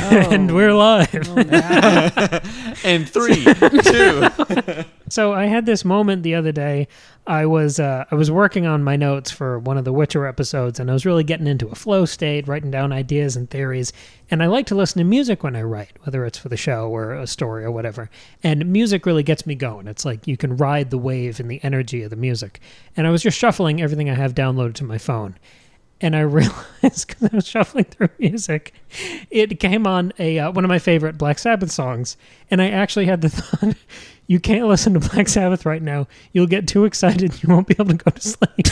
And we're live. And 3, 2. So I had this moment the other day. I was working on my notes for one of the Witcher episodes, and I was really getting into a flow state, writing down ideas and theories. And I like to listen to music when I write, whether it's for the show or a story or whatever. And music really gets me going. It's like you can ride the wave and the energy of the music. And I was just shuffling everything I have downloaded to my phone. And I realized, because I was shuffling through music, it came on one of my favorite Black Sabbath songs. And I actually had the thought, you can't listen to Black Sabbath right now. You'll get too excited. You won't be able to go to sleep.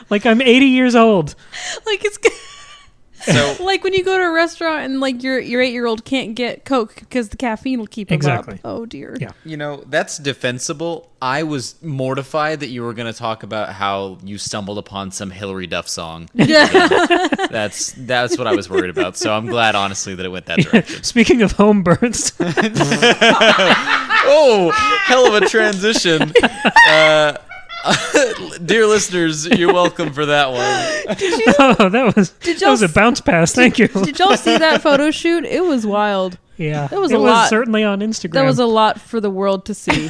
Like I'm 80 years old. Like it's so like when you go to a restaurant and like your 8-year-old can't get Coke because the caffeine will keep him up. Oh dear. Yeah. You know, that's defensible. I was mortified that you were going to talk about how you stumbled upon some Hillary Duff song. That's what I was worried about. So I'm glad, honestly, that it went that direction. Speaking of home births. Oh, hell of a transition. Dear listeners, you're welcome for that one. That was a bounce pass. Thank you. Did y'all see that photo shoot? It was wild. Yeah, that was a lot. Certainly on Instagram. That was a lot for the world to see.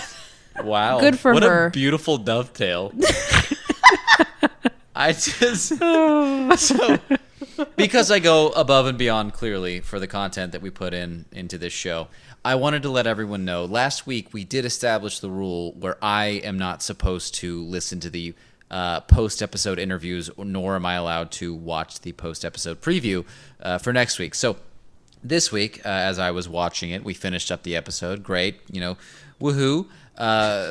Wow, good for what her. What a beautiful dovetail. Because I go above and beyond clearly for the content that we put into this show, I wanted to let everyone know, last week we did establish the rule where I am not supposed to listen to the post-episode interviews, nor am I allowed to watch the post-episode preview for next week. So this week, as I was watching it, we finished up the episode. Great, woohoo,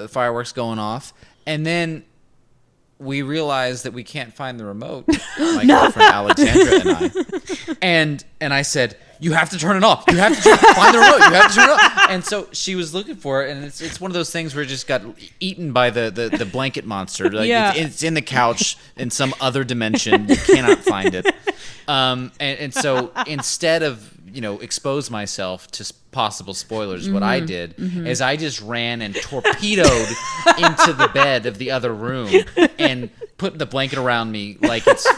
fireworks going off. And then we realized that we can't find the remote, my girlfriend Alexandra and I. And I said, you have to turn it off. You have to find the remote. You have to turn it off. And so she was looking for it, and it's one of those things where it just got eaten by the blanket monster. Like it's in the couch in some other dimension. You cannot find it. And so instead of expose myself to possible spoilers, what I did is I just ran and torpedoed into the bed of the other room and put the blanket around me like it's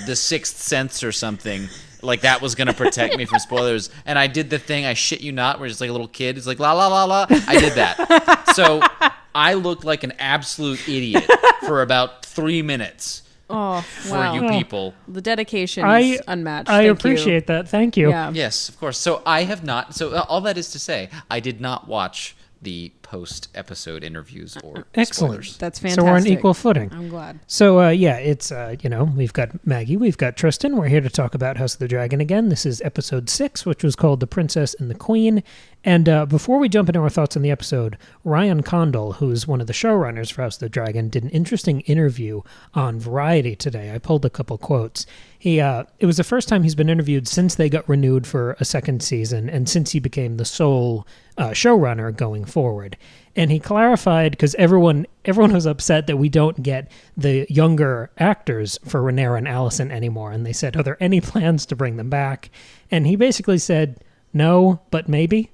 the Sixth Sense or something. Like that was going to protect me from spoilers. And I did the thing, I shit you not, where it's like a little kid. It's like, la, la, la, la. I did that. So I looked like an absolute idiot for about 3 minutes. Oh, for wow. you people. The dedication is unmatched. I appreciate that. Thank you. Yeah. Yes, of course. So I have not. So all that is to say, I did not watch the post-episode interviews or Excellent. spoilers. That's fantastic. So we're on equal footing. I'm glad. So, it's, we've got Maggie, we've got Tristan. We're here to talk about House of the Dragon again. This is episode 6, which was called The Princess and the Queen. And before we jump into our thoughts on the episode, Ryan Condal, who's one of the showrunners for House of the Dragon, did an interesting interview on Variety today. I pulled a couple quotes. It was the first time he's been interviewed since they got renewed for a second season and since he became the sole showrunner going forward. And he clarified, because everyone was upset that we don't get the younger actors for Rhaenyra and Alicent anymore. And they said, are there any plans to bring them back? And he basically said, no, but maybe.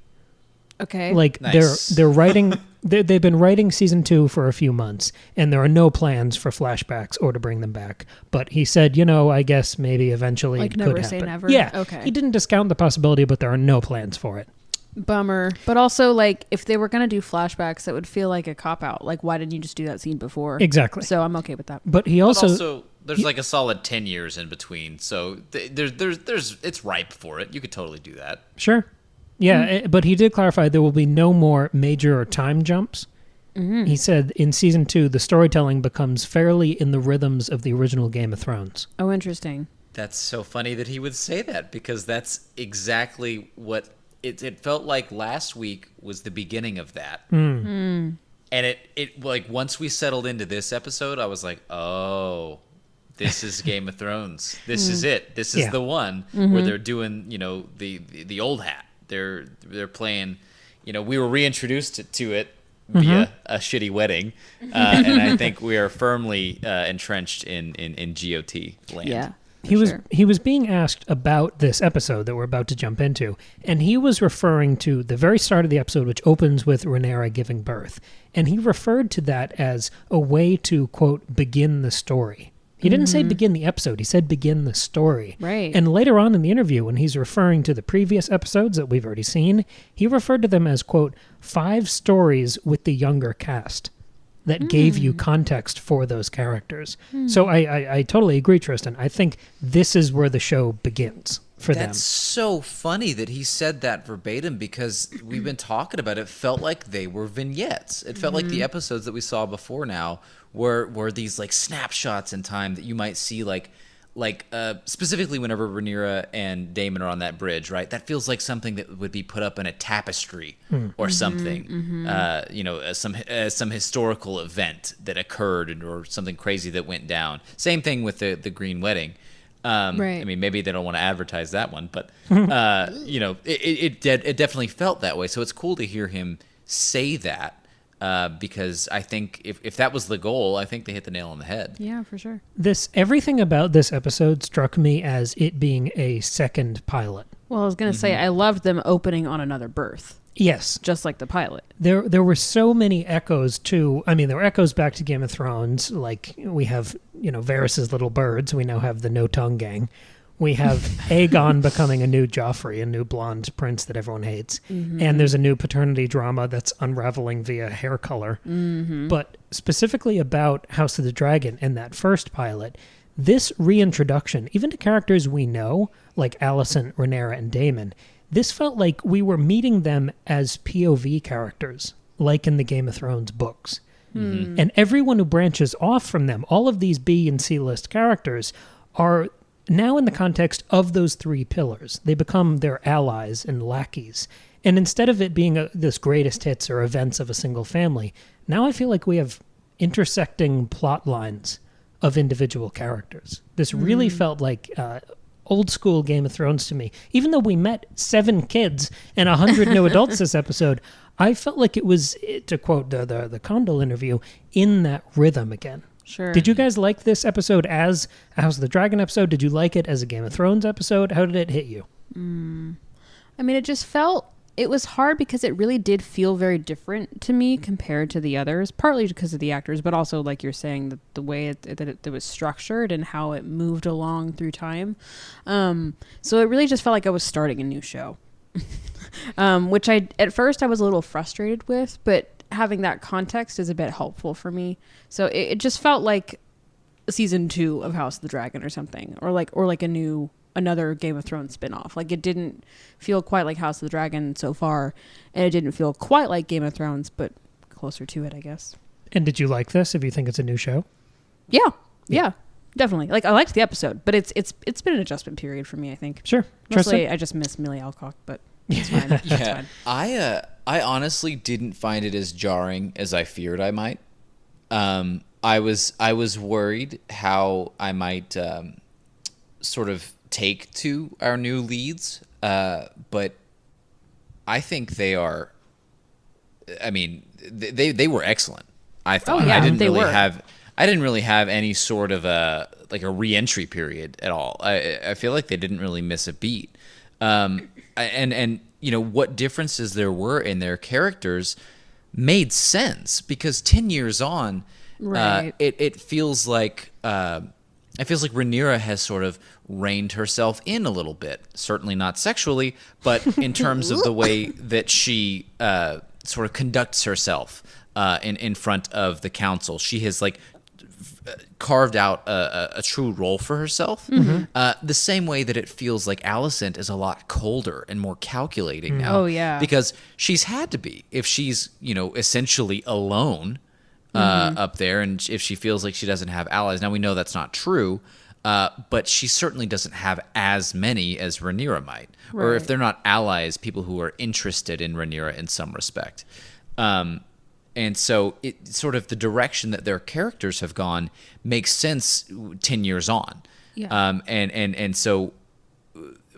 Okay. Like nice. they're writing, they've been writing season 2 for a few months, and there are no plans for flashbacks or to bring them back. But he said, I guess maybe eventually like it never could say happen. never. Yeah. Okay. He didn't discount the possibility, but there are no plans for it. Bummer. But also, like, if they were going to do flashbacks, that would feel like a cop-out. Like, why didn't you just do that scene before? Exactly. So I'm okay with that. But he also there's like a solid 10 years in between, so there's it's ripe for it. You could totally do that. Sure. Yeah, but he did clarify there will be no more major time jumps. Mm-hmm. He said in season 2, the storytelling becomes fairly in the rhythms of the original Game of Thrones. Oh, interesting. That's so funny that he would say that, because that's exactly what it felt like last week was the beginning of that. And it like once we settled into this episode, I was like, oh, this is Game of Thrones. This is it. This is the one where they're doing, the old hat. They're playing, we were reintroduced to it via a shitty wedding, and I think we are firmly entrenched in GOT land. Yeah. He was being asked about this episode that we're about to jump into, and he was referring to the very start of the episode, which opens with Rhaenyra giving birth, and he referred to that as a way to, quote, begin the story. He didn't say begin the episode. He said begin the story. Right. And later on in the interview, when he's referring to the previous episodes that we've already seen, he referred to them as, quote, 5 stories with the younger cast that gave you context for those characters. So I totally agree, Tristan. I think this is where the show begins for them. That's so funny that he said that verbatim, because we've been talking about it. It felt like they were vignettes. It felt like the episodes that we saw before now were these like snapshots in time that you might see like specifically whenever Rhaenyra and Daemon are on that bridge, right? That feels like something that would be put up in a tapestry or something, some historical event that occurred or something crazy that went down. Same thing with the Green Wedding. Right. I mean, maybe they don't want to advertise that one, but it definitely felt that way. So it's cool to hear him say that. Because I think if that was the goal, I think they hit the nail on the head. Yeah, for sure. Everything about this episode struck me as it being a second pilot. Well, I was going to say, I loved them opening on another birth. Yes. Just like the pilot. There were so many echoes to, there were echoes back to Game of Thrones. Like we have, Varys' little birds. We now have the No Tongue Gang. We have Aegon becoming a new Joffrey, a new blonde prince that everyone hates. And there's a new paternity drama that's unraveling via hair color. But specifically about House of the Dragon and that first pilot, this reintroduction, even to characters we know, like Alicent, Rhaenyra, and Daemon, this felt like we were meeting them as POV characters, like in the Game of Thrones books. And everyone who branches off from them, all of these B and C list characters, are now in the context of those 3 pillars. They become their allies and lackeys. And instead of it being this greatest hits or events of a single family, now I feel like we have intersecting plot lines of individual characters. This really felt like old school Game of Thrones to me. Even though we met 7 kids and 100 new adults this episode, I felt like it was, to quote the Condal interview, in that rhythm again. Sure. Did you guys like this episode as a House of the Dragon episode? Did you like it as a Game of Thrones episode? How did it hit you? It just felt, it was hard because it really did feel very different to me compared to the others, partly because of the actors, but also, like you're saying, the way that it was structured and how it moved along through time. So it really just felt like I was starting a new show, which at first I was a little frustrated with, but having that context is a bit helpful for me. So it just felt like season 2 of House of the Dragon or something, or like another Game of Thrones spinoff. Like it didn't feel quite like House of the Dragon so far, and it didn't feel quite like Game of Thrones, but closer to it, I guess. And did you like this? If you think it's a new show? Yeah, definitely. Like I liked the episode, but it's been an adjustment period for me, I think. Sure. Mostly, Tristan? I just miss Millie Alcock, but it's fine. That's fine. I honestly didn't find it as jarring as I feared I might. I was worried how I might sort of take to our new leads, but I think they are. I mean, they were excellent. I thought. Oh, yeah, I didn't really have any sort of a re-entry period at all. I feel like they didn't really miss a beat. And what differences there were in their characters made sense, because 10 years on, right. It feels like Rhaenyra has sort of reined herself in a little bit. Certainly not sexually, but in terms of the way that she sort of conducts herself in front of the council. She has carved out a true role for herself. The same way that it feels like Alicent is a lot colder and more calculating now. Oh, yeah. Because she's had to be, if she's, essentially alone up there, and if she feels like she doesn't have allies. Now we know that's not true, but she certainly doesn't have as many as Rhaenyra might. Right. Or if they're not allies, people who are interested in Rhaenyra in some respect. And so it sort of the direction that their characters have gone makes sense 10 years on. Yeah. And so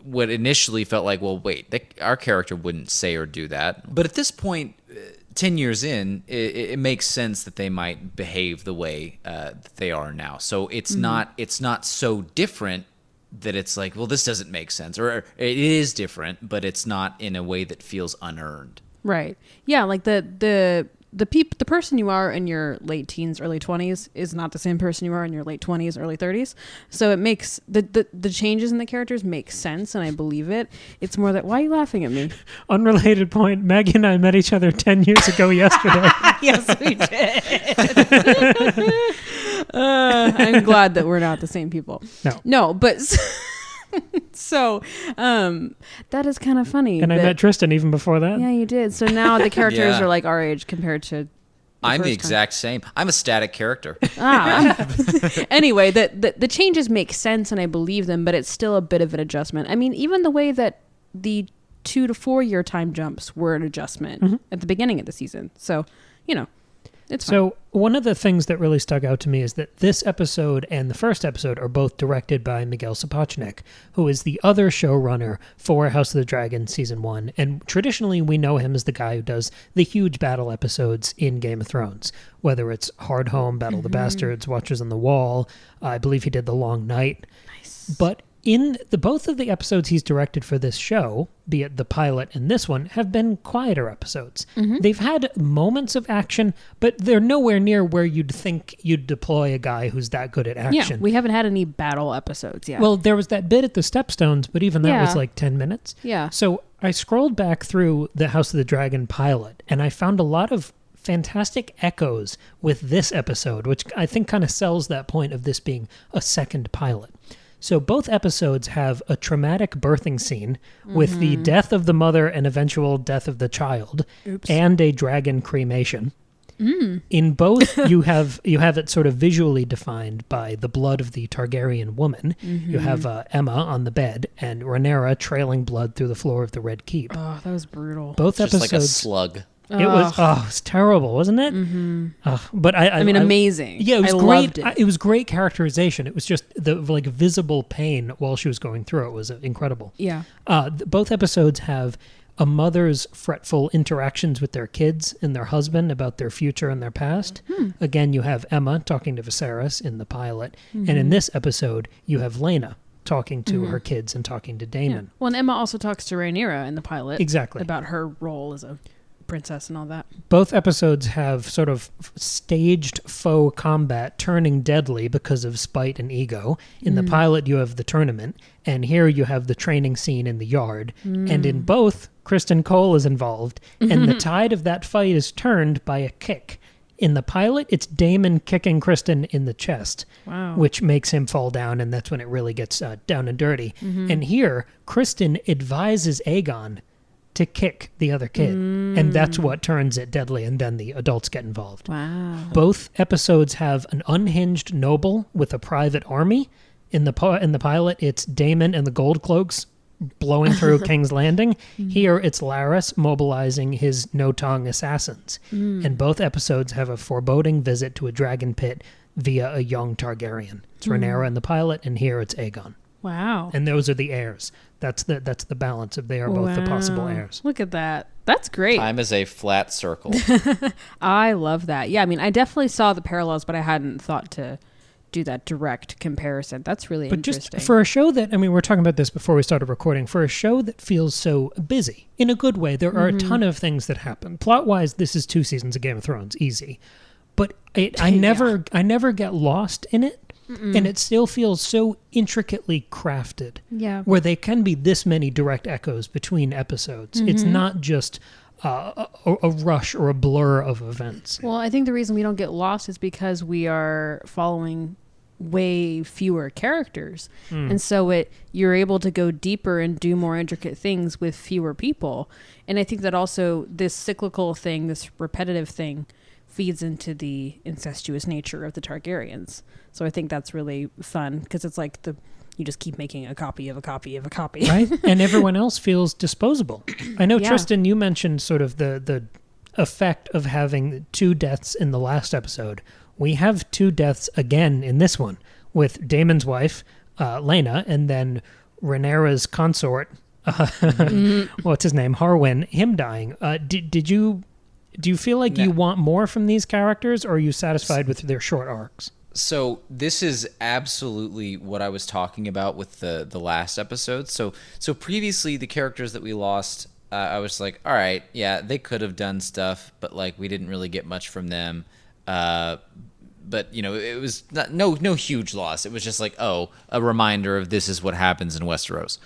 what initially felt like, well, wait, our character wouldn't say or do that. But at this point, 10 years in, it makes sense that they might behave the way that they are now. So it's not so different that it's like, well, this doesn't make sense. Or it is different, but it's not in a way that feels unearned. Right. Yeah, like the the person you are in your late teens, early 20s is not the same person you are in your late 20s, early 30s. So it makes the changes in the characters make sense, and I believe it. It's more that, why are you laughing at me? Unrelated point, Maggie and I met each other 10 years ago yesterday. Yes, we did. I'm glad that we're not the same people. No, but so that is kind of funny. And I met Tristan even before that. Yeah, you did. So now the characters are like our age compared to I'm the exact same. I'm a static character. Anyway, the changes make sense and I believe them, but it's still a bit of an adjustment. I mean, even the way that the 2 to 4 year time jumps were an adjustment at the beginning of the season. So, it's fine. So one of the things that really stuck out to me is that this episode and the first episode are both directed by Miguel Sapochnik, who is the other showrunner for House of the Dragon Season 1. And traditionally, we know him as the guy who does the huge battle episodes in Game of Thrones, whether it's Hard Home, Battle of the Bastards, Watchers on the Wall. I believe he did The Long Night. Nice. But in both of the episodes he's directed for this show, be it the pilot and this one, have been quieter episodes. They've had moments of action, but they're nowhere near where you'd think you'd deploy a guy who's that good at action. Yeah, we haven't had any battle episodes yet. Well, there was that bit at the Stepstones, but even that was like 10 minutes. Yeah. So I scrolled back through the House of the Dragon pilot, and I found a lot of fantastic echoes with this episode, which I think kind of sells that point of this being a second pilot. So both episodes have a traumatic birthing scene with the death of the mother and eventual death of the child, and a dragon cremation. In both, you have it sort of visually defined by the blood of the Targaryen woman. You have Emma on the bed and Rhaenyra trailing blood through the floor of the Red Keep. Oh, that was brutal. Both Just episodes, like a slug. It was terrible, wasn't it? But I mean, amazing. Yeah, it was great. Loved it. It was great characterization. It was just the like visible pain while she was going through it was incredible. Yeah. Both episodes have a mother's fretful interactions with their kids and their husband about their future and their past. Again, you have Emma talking to Viserys in the pilot, and in this episode, you have Laena talking to her kids and talking to Daemon. Yeah. Well, and Emma also talks to Rhaenyra in the pilot. Exactly. About her role as a princess and all that. Both episodes have sort of staged faux combat turning deadly because of spite and ego. In the pilot, you have the tournament, and here you have the training scene in the yard. And in both, Kristen Cole is involved, and the tide of that fight is turned by a kick. In the pilot, it's Daemon kicking Kristen in the chest, which makes him fall down, and that's when it really gets down and dirty. And here, Kristen advises Aegon to kick the other kid, and that's what turns it deadly, and then the adults get involved. Wow. Both episodes have an unhinged noble with a private army. In the pilot, it's Daemon and the Gold Cloaks blowing through King's Landing. Here, it's Larys mobilizing his no-tongue assassins. And both episodes have a foreboding visit to a dragon pit via a young Targaryen. It's Rhaenyra in the pilot, and here it's Aegon. Wow. And those are the heirs. That's the balance of they are both the possible heirs. Look at that. That's great. Time is a flat circle. I love that. Yeah, I mean, I definitely saw the parallels, but I hadn't thought to do that direct comparison. That's really interesting. Just for a show that, I mean, we were talking about this before we started recording, for a show that feels so busy, in a good way, there are a ton of things that happen. Plot-wise, this is 2 seasons of Game of Thrones, easy. But I never get lost in it. And it still feels so intricately crafted. Yeah. Where they can be this many direct echoes between episodes. It's not just a rush or a blur of events. Well, I think the reason we don't get lost is because we are following way fewer characters. And so you're able to go deeper and do more intricate things with fewer people. And I think that also this cyclical thing, this repetitive thing, feeds into the incestuous nature of the Targaryens. So I think that's really fun because it's like you just keep making a copy of a copy of a copy. Right? And everyone else feels disposable. I know, Tristan, you mentioned sort of the effect of having 2 deaths in the last episode. We have 2 deaths again in this one with Daemon's wife, Laena, and then Rhaenyra's consort, what's his name? Harwin, him dying. Do you feel like you want more from these characters, or are you satisfied with their short arcs? So this is absolutely what I was talking about with the last episode. So previously, the characters that we lost I was like, all right, yeah, they could have done stuff, but like we didn't really get much from them. But you know, it was no huge loss. It was just like, oh, a reminder of this is what happens in Westeros.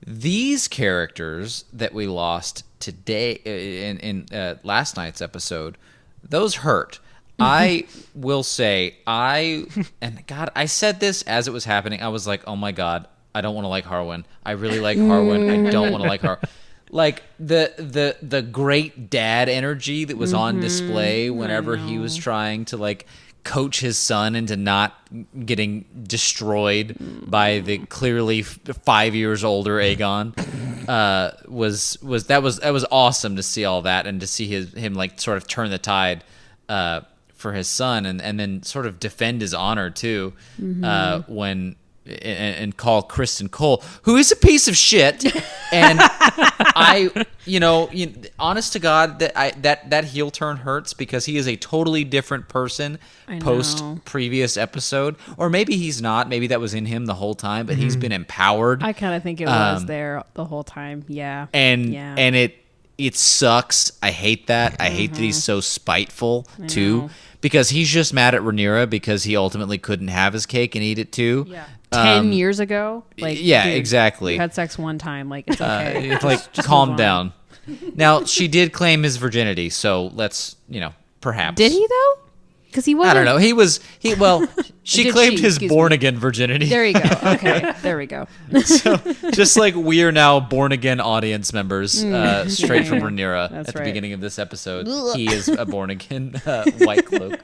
These characters that we lost today in last night's episode, those hurt. I will say, and God, I said this as it was happening. I was like, oh my God, I don't want to like Harwin. I really like Harwin. I don't want to like Harwin. Like the great dad energy that was on display whenever he was trying to like coach his son into not getting destroyed by the clearly 5 years older Aegon was awesome to see all that and to see him like sort of turn the tide for his son and then sort of defend his honor too when and call Tristan Cole, who is a piece of shit, and honest to God, that heel turn hurts because he is a totally different person post previous episode, or maybe he's not. Maybe that was in him the whole time, but he's been empowered. I kind of think it was there the whole time. Yeah, and it sucks. I hate that. I hate that he's so spiteful too, because he's just mad at Rhaenyra because he ultimately couldn't have his cake and eat it too. Yeah. 10 years ago, like dude, exactly. You had sex one time, like it's okay. It's like just calm down. Now she did claim his virginity, so let's perhaps. Did he though? Because he wasn't. I don't know. She claimed his born again virginity. There you go. Okay, there we go. So just like we are now born again audience members, straight from Rhaenyra at the beginning of this episode. He is a born again white cloak.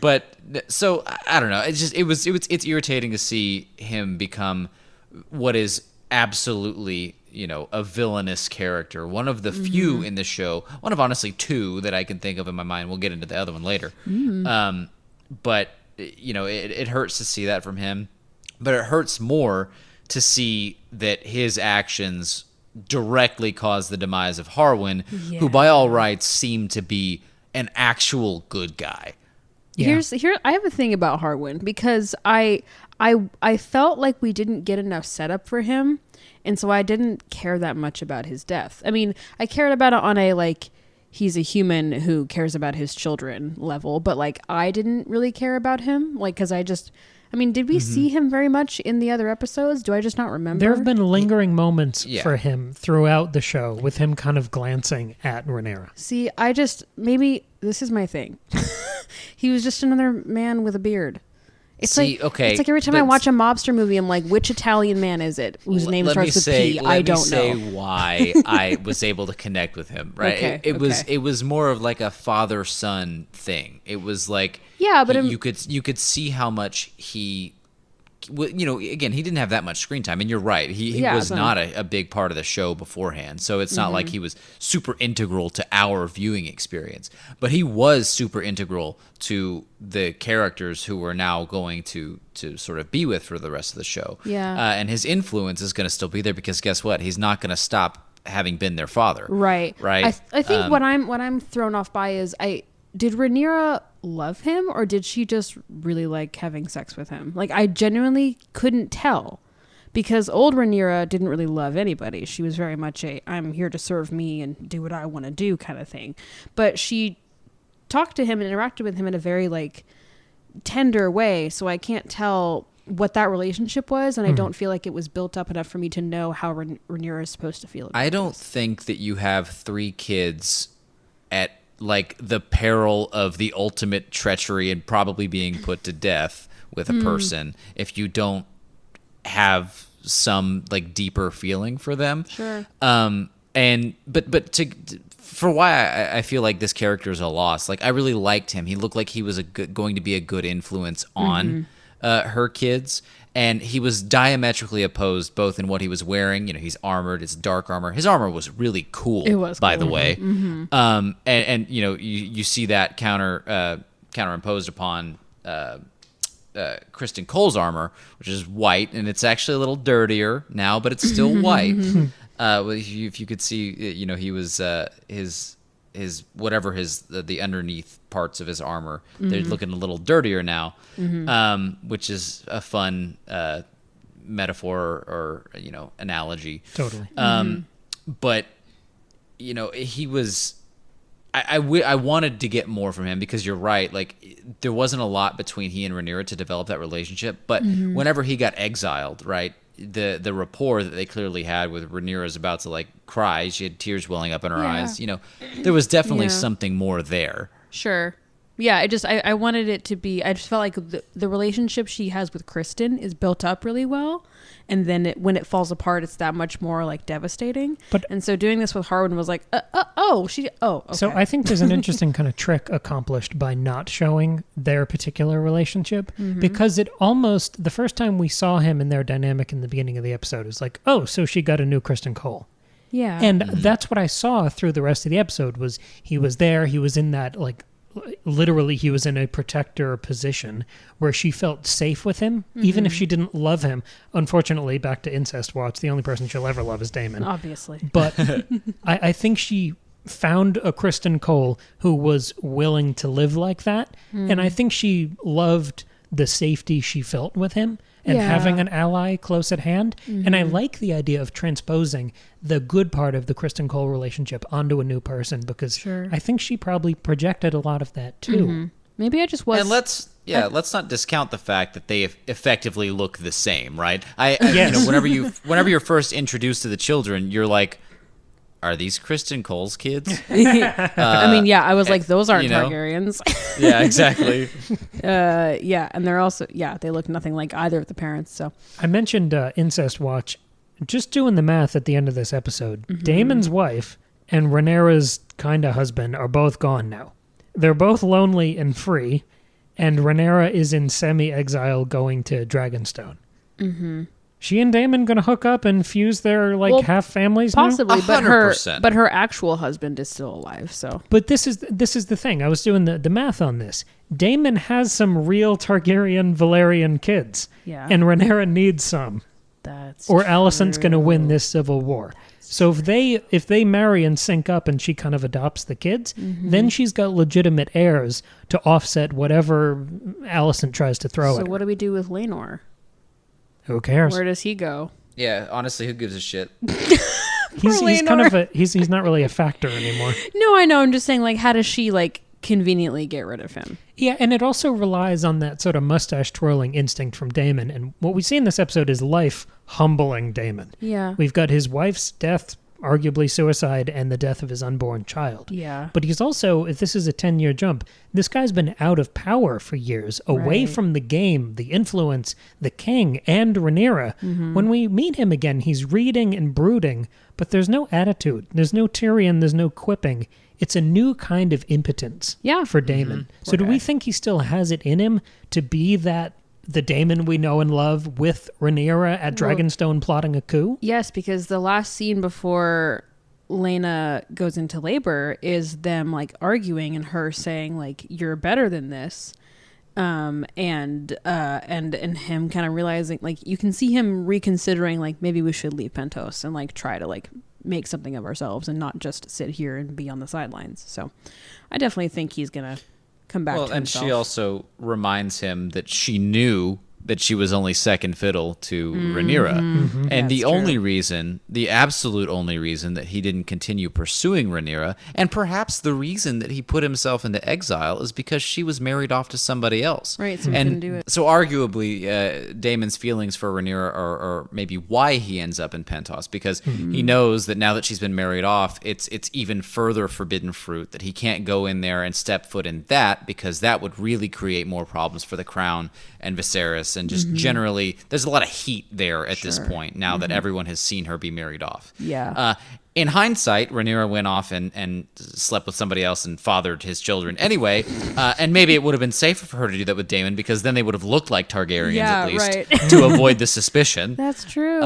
But so I don't know. It's irritating to see him become what is absolutely a villainous character. One of the few in the show. One of honestly two that I can think of in my mind. We'll get into the other one later. But it hurts to see that from him. But it hurts more to see that his actions directly caused the demise of Harwin, who by all rights seemed to be an actual good guy. Yeah. I have a thing about Harwin because I felt like we didn't get enough setup for him, and so I didn't care that much about his death. I mean, I cared about it on a like he's a human who cares about his children level, but like I didn't really care about him, like because did we see him very much in the other episodes? Do I just not remember? There have been lingering moments for him throughout the show with him kind of glancing at Rhaenyra. See, maybe this is my thing. He was just another man with a beard. It's like every time I watch a mobster movie, I'm like, which Italian man is it whose name starts with P? I don't know. Let me say why I was able to connect with him. Right? Okay, it was more of like a father-son thing. It was like you could see how much he. Again, he didn't have that much screen time, and you're right. He was not a big part of the show beforehand, so it's not like he was super integral to our viewing experience. But he was super integral to the characters who we're now going to sort of be with for the rest of the show. Yeah. And his influence is going to still be there because guess what? He's not going to stop having been their father. Right. Right. I think what I'm thrown off by is did Rhaenyra love him, or did she just really like having sex with him? Like, I genuinely couldn't tell, because old Rhaenyra didn't really love anybody. She was very much I'm here to serve me and do what I want to do kind of thing. But she talked to him and interacted with him in a very like tender way, so I can't tell what that relationship was, and I don't feel like it was built up enough for me to know how Rhaenyra is supposed to feel about I don't think that you have 3 kids at like the peril of the ultimate treachery and probably being put to death with a person if you don't have some like deeper feeling for them. Sure. For why I feel like this character is a loss. Like I really liked him. He looked like he was going to be a good influence on her kids. And he was diametrically opposed both in what he was wearing. He's armored. It's dark armor. His armor was really cool. It was by cool. the way. And you see that counterimposed upon Tristan Cole's armor, which is white, and it's actually a little dirtier now, but it's still white. If you could see, he was his whatever the underneath parts of his armor, they're looking a little dirtier now, which is a fun metaphor or analogy. Totally. but he was. I wanted to get more from him because you're right. Like there wasn't a lot between he and Rhaenyra to develop that relationship. But whenever he got exiled, right, the rapport that they clearly had with Rhaenyra's about to like cry. She had tears welling up in her eyes. There was definitely something more there. Sure. Yeah, I wanted it to be, I just felt like the relationship she has with Kristen is built up really well. And then when it falls apart, it's that much more like devastating. And so doing this with Harwin was like, okay. So I think there's an interesting kind of trick accomplished by not showing their particular relationship because it almost, the first time we saw him in their dynamic in the beginning of the episode, it was like, oh, so she got a new Kristen Cole. Yeah. And that's what I saw through the rest of the episode was he was there, he was in that like, literally he was in a protector position where she felt safe with him, even if she didn't love him. Unfortunately, back to incest watch, the only person she'll ever love is Daemon. Obviously. But I think she found a Kristen Cole who was willing to live like that. And I think she loved the safety she felt with him and having an ally close at hand. And I like the idea of transposing the good part of the Kristen Cole relationship onto a new person because I think she probably projected a lot of that too. Maybe I just was. And let's not discount the fact that they effectively look the same, right? Whenever you're first introduced to the children, you're like, are these Kristen Cole's kids? I was like, those aren't Targaryens. Yeah, exactly. And they're also, they look nothing like either of the parents. So I mentioned incest watch. Just doing the math at the end of this episode, Daemon's wife and Rhaenyra's kind of husband are both gone now. They're both lonely and free, and Rhaenyra is in semi-exile going to Dragonstone. She and Daemon gonna hook up and fuse their half families possibly, now? but her actual husband is still alive. So, but this is the thing. I was doing the math on this. Daemon has some real Targaryen Valyrian kids, and Rhaenyra needs some. Or Alicent's gonna win this civil war. So if they marry and sync up and she kind of adopts the kids, then she's got legitimate heirs to offset whatever Alicent tries to throw at her. So what do we do with Laenor? Who cares? Where does he go? Yeah, honestly, who gives a shit? he's kind of he's not really a factor anymore. No, I know. I'm just saying, how does she conveniently get rid of him? Yeah, and it also relies on that sort of mustache twirling instinct from Daemon. And what we see in this episode is life humbling Daemon. Yeah. We've got his wife's death, arguably suicide, and the death of his unborn child. Yeah. But he's also, if this is a 10-year jump, this guy's been out of power for years, away from the game, the influence, the king, and Rhaenyra. When we meet him again, he's reading and brooding, but there's no attitude. There's no Tyrion, there's no quipping. It's a new kind of impotence for Daemon. So do we think he still has it in him to be the Daemon we know and love with Rhaenyra at Dragonstone plotting a coup? Yes, because the last scene before Laena goes into labor is them arguing and her saying you're better than this. And him kind of realizing you can see him reconsidering maybe we should leave Pentos and try to make something of ourselves and not just sit here and be on the sidelines. So I definitely think he's gonna come back to himself. And she also reminds him that she knew that she was only second fiddle to Rhaenyra. And the absolute only reason that he didn't continue pursuing Rhaenyra, and perhaps the reason that he put himself into exile, is because she was married off to somebody else. Right, so he couldn't do it. So arguably, Daemon's feelings for Rhaenyra are maybe why he ends up in Pentos, because he knows that now that she's been married off, it's even further forbidden fruit, that he can't go in there and step foot in that, because that would really create more problems for the crown and Viserys, and just generally, there's a lot of heat there at this point, now that everyone has seen her be married off. Yeah. In hindsight, Rhaenyra went off and slept with somebody else and fathered his children anyway, and maybe it would have been safer for her to do that with Daemon, because then they would have looked like Targaryens at least, to avoid the suspicion. That's true.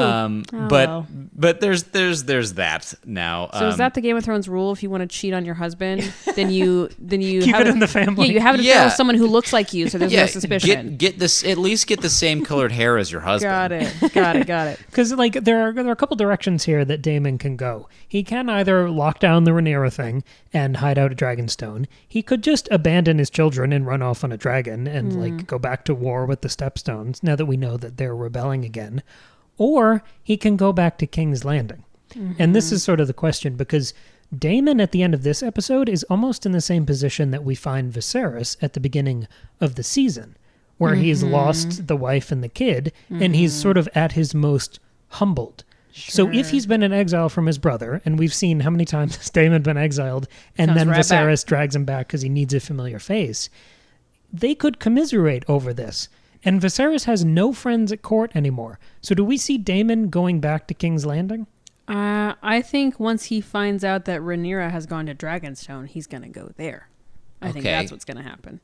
But there's that now. So is that the Game of Thrones rule? If you want to cheat on your husband, then you keep it in the family. Yeah, you have it with someone who looks like you, so there's no suspicion. Get this, at least get the same colored hair as your husband. Got it. Because there are a couple directions here that Daemon can go. He can either lock down the Rhaenyra thing and hide out at Dragonstone. He could just abandon his children and run off on a dragon and go back to war with the Stepstones, now that we know that they're rebelling again. Or he can go back to King's Landing. And this is sort of the question, because Daemon at the end of this episode is almost in the same position that we find Viserys at the beginning of the season, where he's lost the wife and the kid, and he's sort of at his most humbled. So if he's been in exile from his brother, and we've seen how many times has Daemon been exiled, and Comes then right Viserys drags him back because he needs a familiar face, they could commiserate over this. And Viserys has no friends at court anymore. So do we see Daemon going back to King's Landing? I think once he finds out that Rhaenyra has gone to Dragonstone, he's going to go there. I think that's what's going to happen.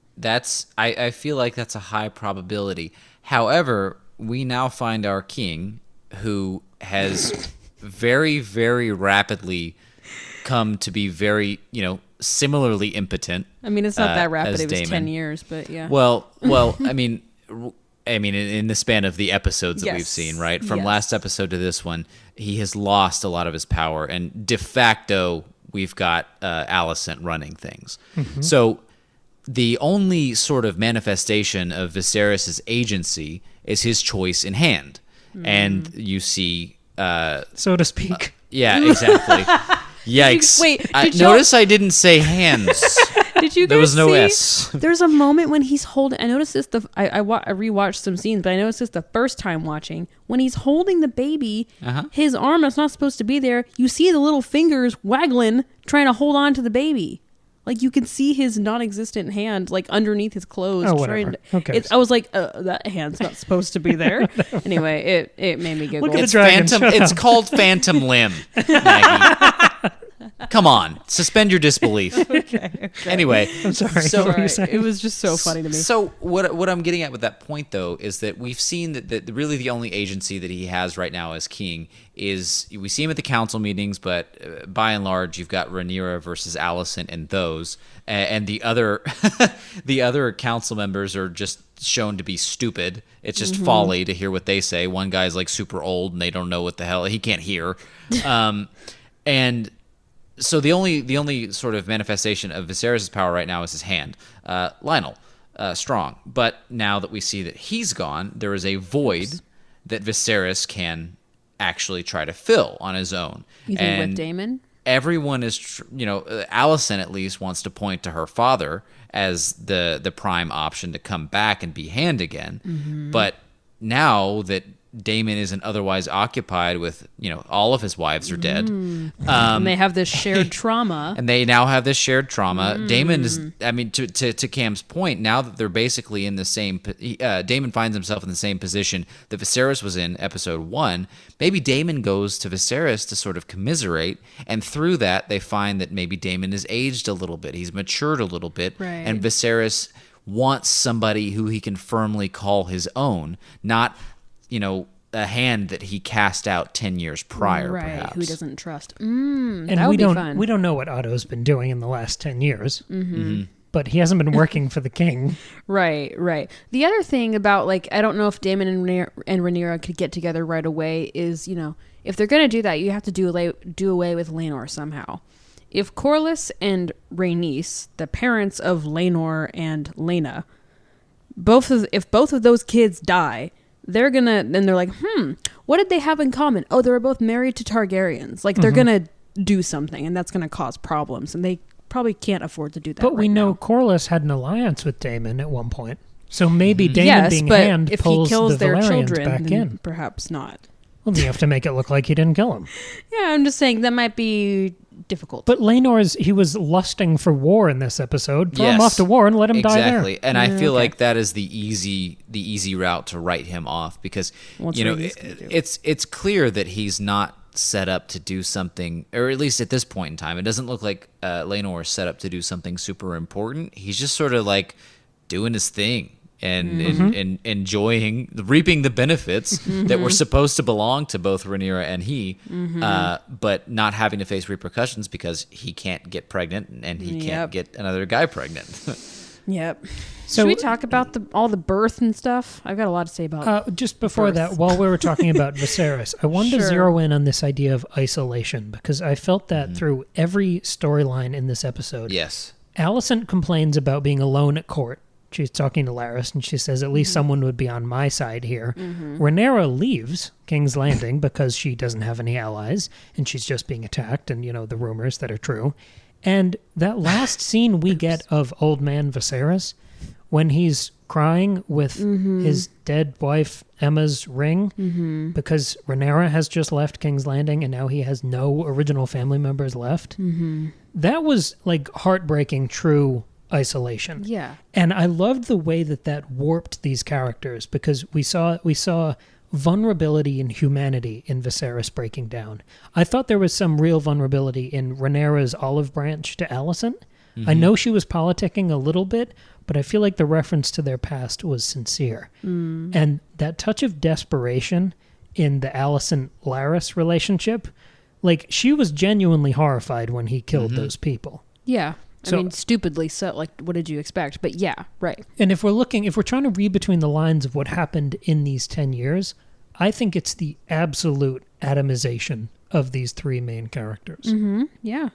I feel like that's a high probability. However, we now find our king, who has very, very rapidly come to be very, similarly impotent. I mean, it's not that rapid. It was Daemon. 10 years, but yeah. Well, I mean, in the span of the episodes that we've seen, right? From last episode to this one, he has lost a lot of his power, and de facto, we've got Alicent running things. So the only sort of manifestation of Viserys' agency is his choice in hand. And you see... so to speak. Yeah, exactly. Yikes. Notice I didn't say hands. Did you guys There was no see? S. There's a moment when he's holding... I noticed this... I rewatched some scenes, but I noticed this the first time watching. When he's holding the baby, his arm is not supposed to be there. You see the little fingers waggling, trying to hold on to the baby. Like, you can see his non-existent hand, like, underneath his clothes. Oh, whatever. Okay. I was like, that hand's not supposed to be there. Anyway, it made me giggle. Look at the It's dragon. It's called Phantom Limb, Maggie. Come on, suspend your disbelief. Okay. I'm Anyway, sorry. So- What were you Sorry, saying? it was just so funny to me. So what I'm getting at with that point, though, is that we've seen that really the only agency that he has right now as king is, we see him at the council meetings, but by and large, you've got Rhaenyra versus Alicent and those, and the other the other council members are just shown to be stupid. It's just folly to hear what they say. One guy's like super old and they don't know what the hell he can't hear, and. So the only sort of manifestation of Viserys' power right now is his hand, Lionel Strong. But now that we see that he's gone, there is a void that Viserys can actually try to fill on his own. You think and with Daemon? Everyone is, Alicent at least wants to point to her father as the prime option to come back and be hand again. But now that Daemon isn't otherwise occupied with, all of his wives are dead. And they have this shared trauma. And they now have this shared trauma. Daemon is, to Cam's point, now that they're basically in the same, Daemon finds himself in the same position that Viserys was in episode 1. Maybe Daemon goes to Viserys to sort of commiserate, and through that they find that maybe Daemon has aged a little bit. He's matured a little bit. Right. And Viserys wants somebody who he can firmly call his own, not a hand that he cast out 10 years prior, right, perhaps. who he doesn't trust. And that would be fun. we don't know what Otto's been doing in the last 10 years. But he hasn't been working for the king. Right. The other thing about, I don't know if Daemon and Rhaenyra could get together right away is, if they're going to do that, you have to do away with Laenor somehow. If Corlys and Rhaenys, the parents of Laenor and Laena, if both of those kids die, they're like, what did they have in common? Oh, they were both married to Targaryens. They're gonna do something, and that's gonna cause problems, and they probably can't afford to do that. But we know Corlys had an alliance with Daemon at one point. So maybe Daemon being hand if pulls he kills the their Valyrians children, back then in. perhaps not. Well, you have to make it look like he didn't kill him. Yeah, I'm just saying that might be difficult. But he was lusting for war in this episode. Throw him Yes, off to war and let him die there. Exactly. And I feel like that is the easy route to write him off, because it's clear that he's not set up to do something, or at least at this point in time, it doesn't look like Laenor is set up to do something super important. He's just sort of doing his thing and reaping the benefits that were supposed to belong to both Rhaenyra and he, but not having to face repercussions because he can't get pregnant and he can't get another guy pregnant. Yep. So, should we talk about all the birth and stuff? I've got a lot to say about just before birth. that, while we were talking about Viserys, I wanted to Sure. zero in on this idea of isolation, because I felt that through every storyline in this episode. Yes. Alicent complains about being alone at court, She's talking to Larys, and she says, at least someone would be on my side here. Mm-hmm. Rhaenyra leaves King's Landing because she doesn't have any allies, and she's just being attacked, and, the rumors that are true. And that last scene we get of old man Viserys, when he's crying with his dead wife Emma's ring, because Rhaenyra has just left King's Landing, and now he has no original family members left. That was, like, heartbreaking, true isolation. Yeah. And I loved the way that warped these characters, because we saw vulnerability and humanity in Viserys breaking down. I thought there was some real vulnerability in Rhaenyra's olive branch to Alicent. I know she was politicking a little bit, but I feel like the reference to their past was sincere. And that touch of desperation in the Alicent-Larys relationship, like, she was genuinely horrified when he killed those people. Yeah. So, I mean, stupidly so. Like, what did you expect? But yeah, right. And if we're trying to read between the lines of what happened in these 10 years, I think it's the absolute atomization of these three main characters. Yeah.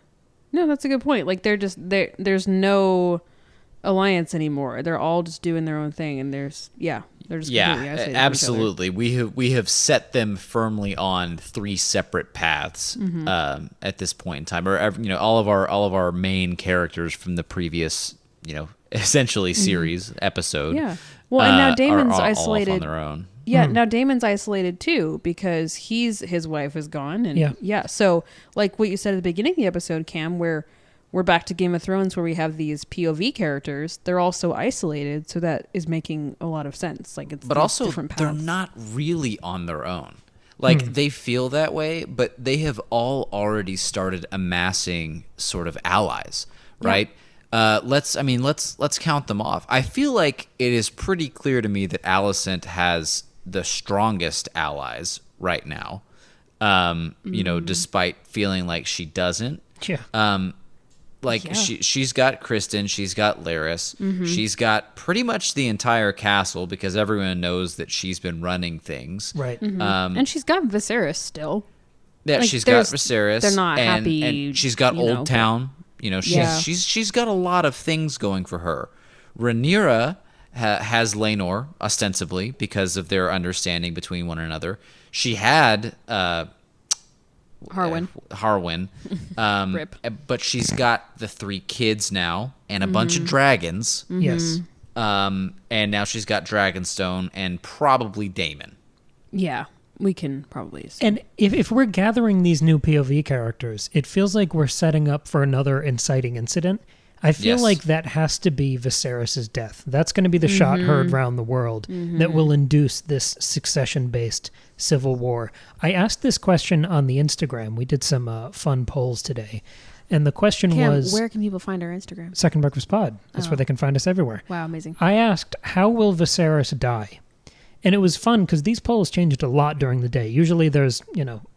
No, that's a good point. Like, there's no alliance anymore. They're all just doing their own thing, and they're just completely isolated from each other. Absolutely. We have set them firmly on three separate paths at this point in time. Or all of our main characters from the previous essentially series episode. Yeah. Well, and now Daemon's isolated all off on their own. Yeah, now Daemon's isolated too because his wife is gone, and so like what you said at the beginning of the episode, Cam, where we're back to Game of Thrones where we have these POV characters. They're also isolated, so that is making a lot of sense. Like it's but also different paths. They're not really on their own. Like they feel that way, but they have all already started amassing sort of allies, right? Let's count them off. I feel like it is pretty clear to me that Alicent has the strongest allies right now. Despite feeling like she doesn't. Yeah. She's got Tristan, she's got Larys, she's got pretty much the entire castle because everyone knows that she's been running things. Right. And she's got Viserys still. Yeah, Like, she's got Viserys. They're not happy. And she's got Old Town. She's got a lot of things going for her. Rhaenyra has Laenor, ostensibly, because of their understanding between one another. She had Harwin. Rip. But she's got the 3 kids now and a bunch of dragons. Yes. And now she's got Dragonstone and probably Daemon. Yeah, we can probably assume. And if we're gathering these new POV characters, it feels like we're setting up for another inciting incident. I feel like that has to be Viserys' death. That's going to be the shot heard round the world that will induce this succession-based civil war. I asked this question on the Instagram. We did some fun polls today. And the question was... where can people find our Instagram? Second Breakfast Pod. That's where they can find us everywhere. Wow, amazing. I asked, how will Viserys die? And it was fun because these polls changed a lot during the day. Usually there's,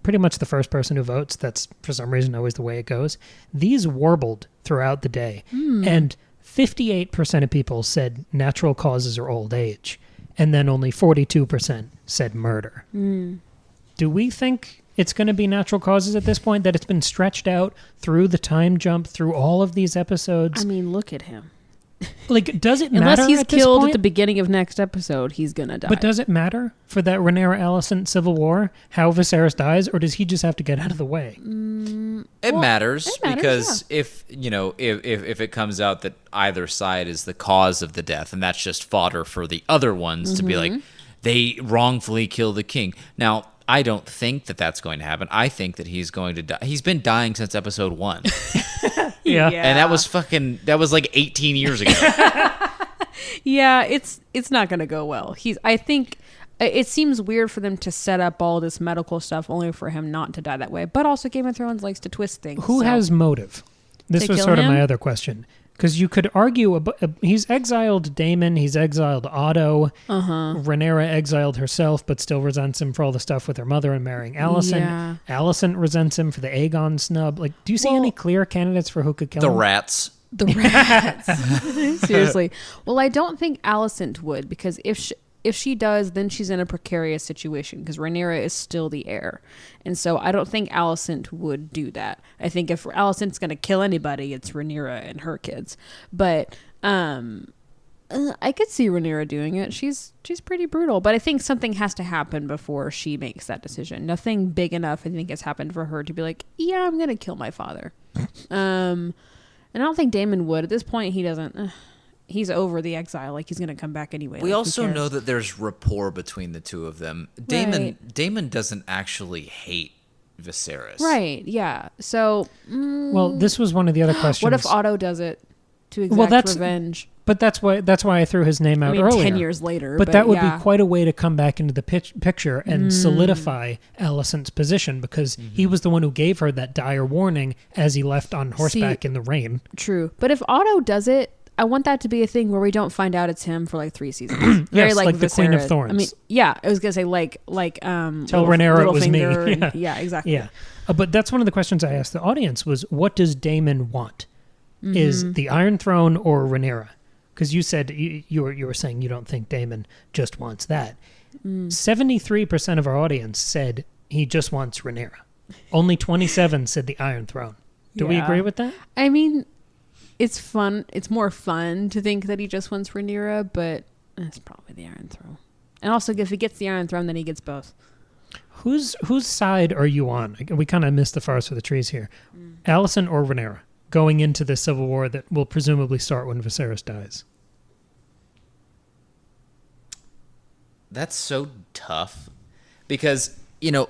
pretty much the first person who votes. That's, for some reason, always the way it goes. These warbled throughout the day. And 58% of people said natural causes or old age. And then only 42% said murder. Do we think it's going to be natural causes at this point? That it's been stretched out through the time jump, through all of these episodes? I mean, look at him. Like, does it matter? Unless he's at this killed point? at the beginning of next episode, he's gonna die. But does it matter for that Rhaenyra Alicent civil war how Viserys dies, or does he just have to get out of the way? It matters because if it comes out that either side is the cause of the death, and that's just fodder for the other ones to be like, they wrongfully kill the king. Now, I don't think that that's going to happen. I think that he's going to die. He's been dying since episode 1. Yeah. And that was like 18 years ago. Yeah, it's not going to go well. I think it seems weird for them to set up all this medical stuff only for him not to die that way. But also Game of Thrones likes to twist things. Who has motive? This was sort of my other question. Because you could argue, he's exiled Daemon, he's exiled Otto, Rhaenyra exiled herself, but still resents him for all the stuff with her mother and marrying Alicent. Yeah. Alicent resents him for the Aegon snub. Like, do you see any clear candidates for who could kill him? The rats. The rats. Seriously. Well, I don't think Alicent would, because if she does, then she's in a precarious situation because Rhaenyra is still the heir. And so I don't think Alicent would do that. I think if Alicent's going to kill anybody, it's Rhaenyra and her kids. But I could see Rhaenyra doing it. She's pretty brutal, but I think something has to happen before she makes that decision. Nothing big enough, I think, has happened for her to be like, yeah, I'm gonna kill my father. And I don't think Daemon would. At this point, he doesn't. He's over the exile. Like, he's gonna come back anyway. We like, also know that there's rapport between the two of them. Daemon doesn't actually hate Viserys. Right? Yeah. So, Well, this was one of the other questions. what if Otto does it to exact revenge? But that's why I threw his name out earlier. 10 years later. But that would be quite a way to come back into the picture and solidify Alicent's position, because he was the one who gave her that dire warning as he left on horseback in the rain. True. But if Otto does it, I want that to be a thing where we don't find out it's him for like 3 seasons. Yes, like the Queen of Thorns. I mean, yeah, I was going to say like tell Rhaenyra it was me. Yeah, exactly. Yeah. But that's one of the questions I asked the audience was, what does Daemon want? Is the Iron Throne or Rhaenyra? Because you said you were saying you don't think Daemon just wants that. 73% of our audience said he just wants Rhaenyra. Only 27 said the Iron Throne. Do we agree with that? I mean, it's fun. It's more fun to think that he just wants Rhaenyra, but it's probably the Iron Throne. And also, if he gets the Iron Throne, then he gets both. Whose side are you on? We kind of missed the forest for the trees here. Alicent or Rhaenyra, going into the civil war that will presumably start when Viserys dies? That's so tough, because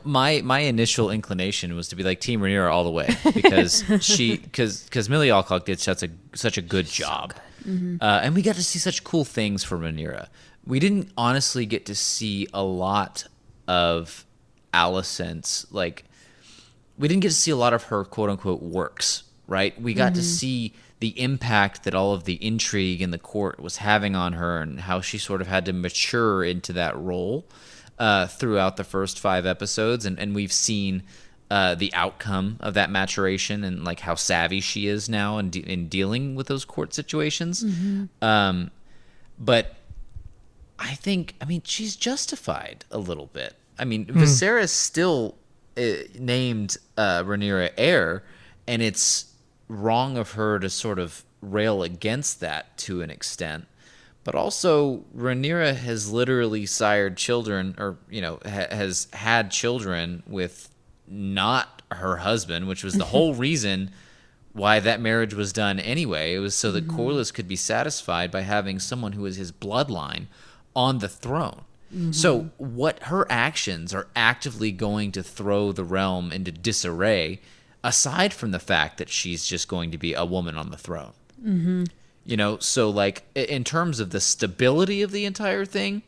my initial inclination was to be like Team Rhaenyra all the way, because because Millie Alcock did such a good job, and we got to see such cool things from Rhaenyra. We didn't honestly get to see a lot of Alicent's, we didn't get to see a lot of her quote unquote works, right? We got to see the impact that all of the intrigue in the court was having on her, and how she sort of had to mature into that role throughout the first 5 episodes. And we've seen the outcome of that maturation, and like how savvy she is now in dealing with those court situations. But I mean, she's justified a little bit. I mean, Viserys still named Rhaenyra heir, and it's wrong of her to sort of rail against that to an extent. But also, Rhaenyra has literally sired children, or has had children with not her husband, which was the whole reason why that marriage was done anyway. It was so that Corlys could be satisfied by having someone who is his bloodline on the throne. So what her actions are actively going to throw the realm into disarray, aside from the fact that she's just going to be a woman on the throne. So like in terms of the stability of the entire thing,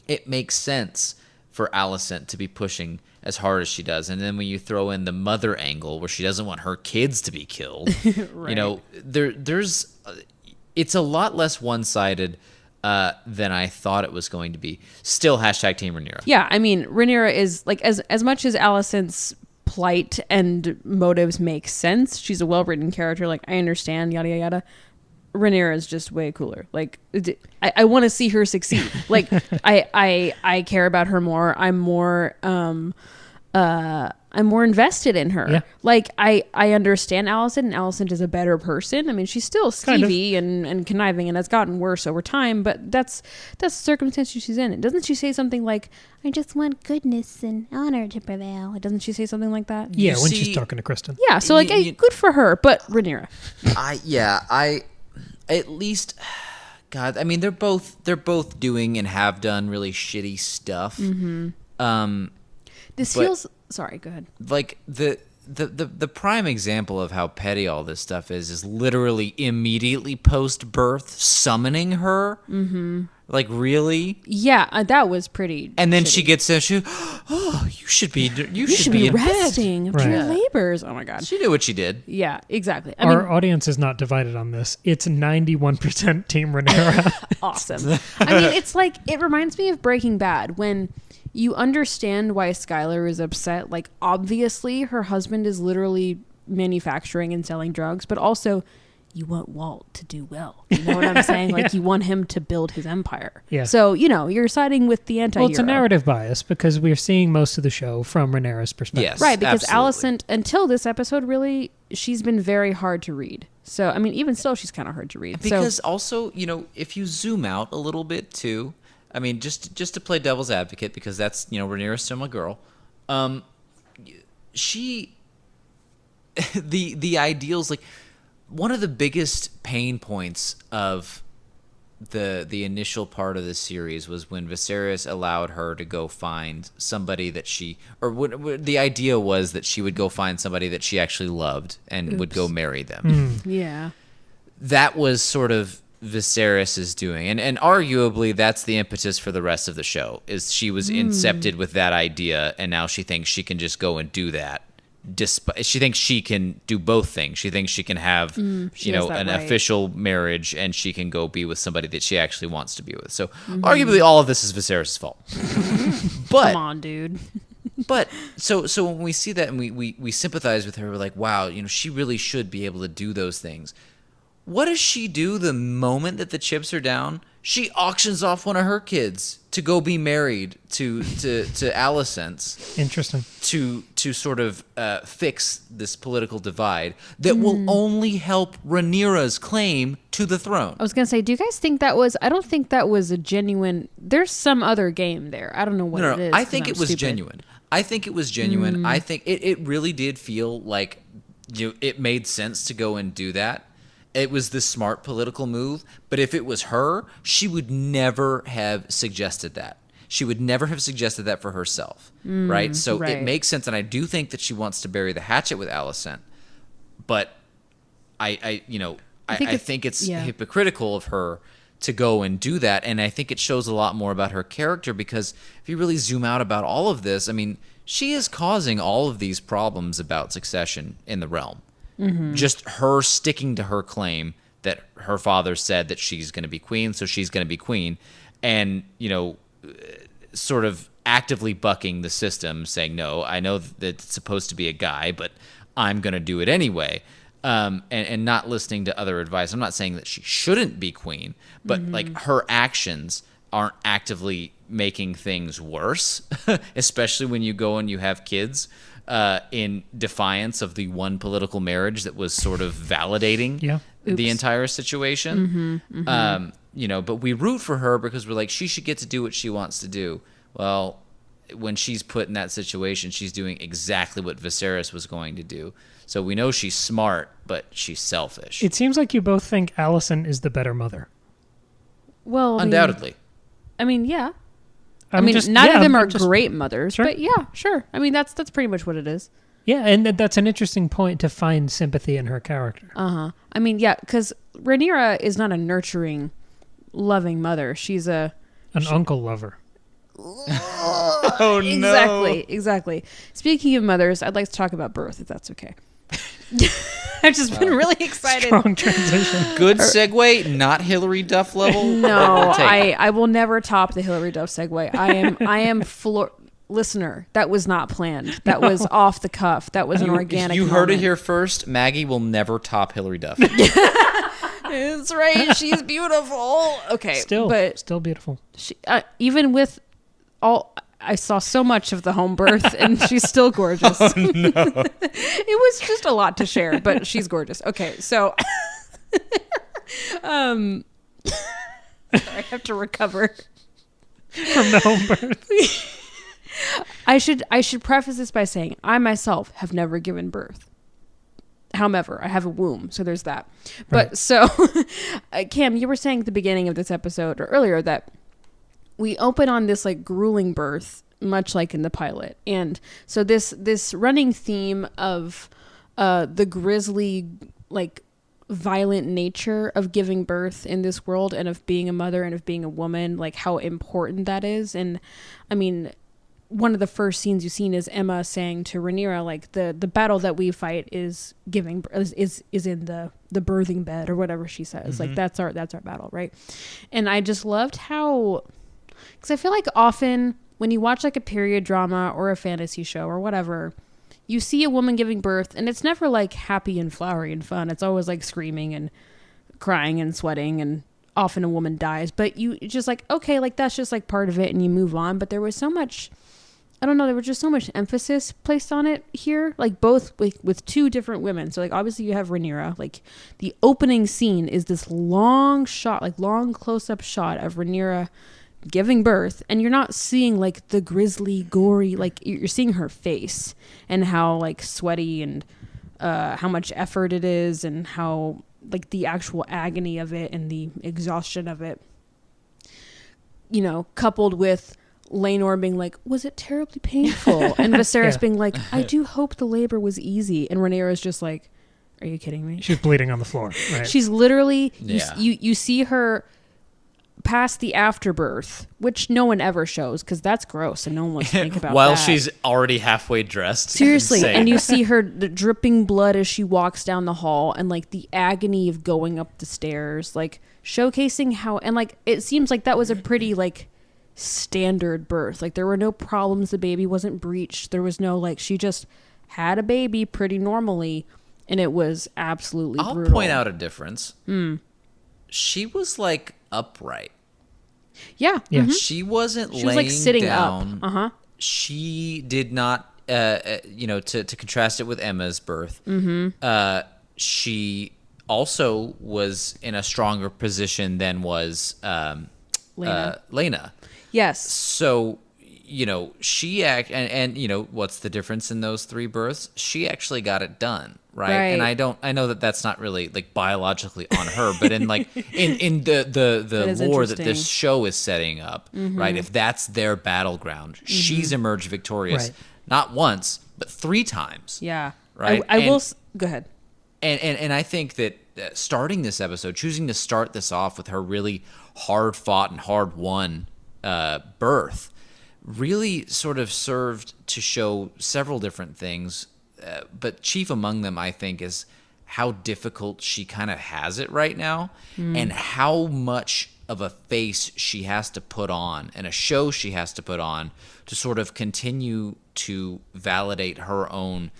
it makes sense for Alicent to be pushing as hard as she does. And then when you throw in the mother angle, where she doesn't want her kids to be killed, right. There's it's a lot less one-sided than I thought it was going to be. Still, hashtag Team Rhaenyra. Yeah, I mean, Rhaenyra is, like, as much as Alicent's plight and motives make sense, she's a well-written character, like, I understand, yada, yada, yada. Rhaenyra is just way cooler. Like, I want to see her succeed. Like, I care about her more. I'm more invested in her. Yeah. Like, I understand Alicent, and Alicent is a better person. I mean, she's still skeevy and conniving, and has gotten worse over time, but that's the circumstance she's in. And doesn't she say something like, I just want goodness and honor to prevail? Doesn't she say something like that? Yeah, when she's talking to Kristen. Yeah, so like, good for her, but Rhaenyra. At least, God, I mean, they're both doing and have done really shitty stuff. This feels... Sorry, go ahead. Like, the prime example of how petty all this stuff is literally immediately post-birth summoning her. Like, really? Yeah, that was pretty And then shitty. she gets there, you should be in resting bed. after your labors. Oh my God. She knew what she did. Yeah, exactly. Our audience is not divided on this. It's 91% Team Rhaenyra. Awesome. I mean, it's like, it reminds me of Breaking Bad, when you understand why Skylar is upset. Like, obviously, her husband is literally manufacturing and selling drugs, but also, you want Walt to do well. You know what I'm saying? Like, you want him to build his empire. Yeah. So, you're siding with the anti-hero. Well, it's a narrative bias, because we're seeing most of the show from Rhaenyra's perspective. Yes, right, because absolutely. Alicent, until this episode, really, she's been very hard to read. So, I mean, even still, she's kind of hard to read. Because also, if you zoom out a little bit too, I mean, just to play devil's advocate, because that's, Rhaenyra's still my girl. She, the ideals, like one of the biggest pain points of the initial part of the series was when Viserys allowed her to go find somebody that the idea was that she would go find somebody that she actually loved and would go marry them. Yeah. That was sort of Viserys' doing. And arguably that's the impetus for the rest of the show, is she was incepted with that idea, and now she thinks she can just go and do that. She thinks she can do both things. She thinks she can have, an official marriage, and she can go be with somebody that she actually wants to be with. So arguably all of this is Viserys' fault. But come on, dude. But so when we see that and we sympathize with her, we're like, wow, she really should be able to do those things. What does she do the moment that the chips are down? She auctions off one of her kids to go be married to Alicent. Interesting. To sort of fix this political divide that will only help Rhaenyra's claim to the throne. I was going to say, do you guys think that was... I don't think that was a genuine... There's some other game there. I don't know what it is. I think it was genuine. I think it was genuine. I think it really did feel like it made sense to go and do that. It was the smart political move, but if it was her, she would never have suggested that. She would never have suggested that for herself, right? So it makes sense, and I do think that she wants to bury the hatchet with Alicent, but I think it's hypocritical of her to go and do that, and I think it shows a lot more about her character, because if you really zoom out about all of this, I mean, she is causing all of these problems about succession in the realm. Just her sticking to her claim that her father said that she's going to be queen, so she's going to be queen, and sort of actively bucking the system, saying, no, I know that it's supposed to be a guy, but I'm going to do it anyway, and not listening to other advice. I'm not saying that she shouldn't be queen, but like her actions aren't actively making things worse, especially when you go and you have kids. In defiance of the one political marriage that was sort of validating the entire situation. But we root for her because we're like, she should get to do what she wants to do. Well, when she's put in that situation, she's doing exactly what Viserys was going to do. So we know she's smart, but she's selfish. It seems like you both think Alicent is the better mother. Well, undoubtedly. I mean, yeah. Neither of them are great mothers, but yeah, sure. I mean, that's pretty much what it is. Yeah, and that's an interesting point, to find sympathy in her character. I mean, yeah, because Rhaenyra is not a nurturing, loving mother. She's an uncle lover. Oh, no. Exactly. Speaking of mothers, I'd like to talk about birth, if that's okay. I've just been really excited. Strong transition. Good segue, not Hillary Duff level. No, I will never top the Hillary Duff segue. I am listener. That was not planned. That was off the cuff. That was an organic. You heard it here first. Maggie will never top Hillary Duff. That's right. She's beautiful. Okay, still beautiful. She, even with all. I saw so much of the home birth, and she's still gorgeous. Oh, no. It was just a lot to share, but she's gorgeous. Okay, so I have to recover from the home birth. I should preface this by saying I myself have never given birth. However, I have a womb, so there's that. Right. But so, Cam, you were saying at the beginning of this episode or earlier that we open on this like grueling birth, much like in the pilot. And so this running theme of the grisly, like violent nature of giving birth in this world and of being a mother and of being a woman, like how important that is. And I mean, one of the first scenes you've seen is Emma saying to Rhaenyra, like the battle that we fight is giving is in the birthing bed or whatever she says. Like that's our battle, right? And I just loved how, because I feel like often when you watch like a period drama or a fantasy show or whatever, you see a woman giving birth and it's never like happy and flowery and fun. It's always like screaming and crying and sweating, and often a woman dies. But you just like, okay, like that's just like part of it and you move on. But there was so much I don't know, there was just so much emphasis placed on it here, like both with two different women. So like obviously you have Rhaenyra, like the opening scene is this long shot, like long close-up shot of Rhaenyra giving birth, and you're not seeing like the grisly, gory, like you're seeing her face and how like sweaty and how much effort it is, and how like the actual agony of it and the exhaustion of it, you know, coupled with Laenor being like, was it terribly painful? And Viserys being like, I do hope the labor was easy. And Rhaenyra is just like, are you kidding me? She's bleeding on the floor. Right? She's literally, you see her past the afterbirth, which no one ever shows because that's gross and no one wants to think about While that. she's already halfway dressed. Seriously. Insane. And you see her the dripping blood as she walks down the hall, and like the agony of going up the stairs, like showcasing how, and like it seems like that was a pretty like standard birth. Like there were no problems, the baby wasn't breached, there was no like, she just had a baby pretty normally, and it was absolutely brutal. I'll point out a difference. She was like upright. Yeah. She wasn't She was laying like sitting down. up. She did not to contrast it with Emma's birth. She also was in a stronger position than was Laena. Yes. So, you know, she and you know, what's the difference in those three births? She actually got it done, right? And I know that that's not really like biologically on her, but in like in the lore that this show is setting up, right? If that's their battleground, she's emerged victorious, not once, but 3 times. Yeah. Right. I will go ahead. And I think that starting this episode, choosing to start this off with her really hard fought and hard won birth, really sort of served to show several different things, but chief among them, I think, is how difficult she kind of has it right now, and how much of a face she has to put on and a show she has to put on to sort of continue to validate her own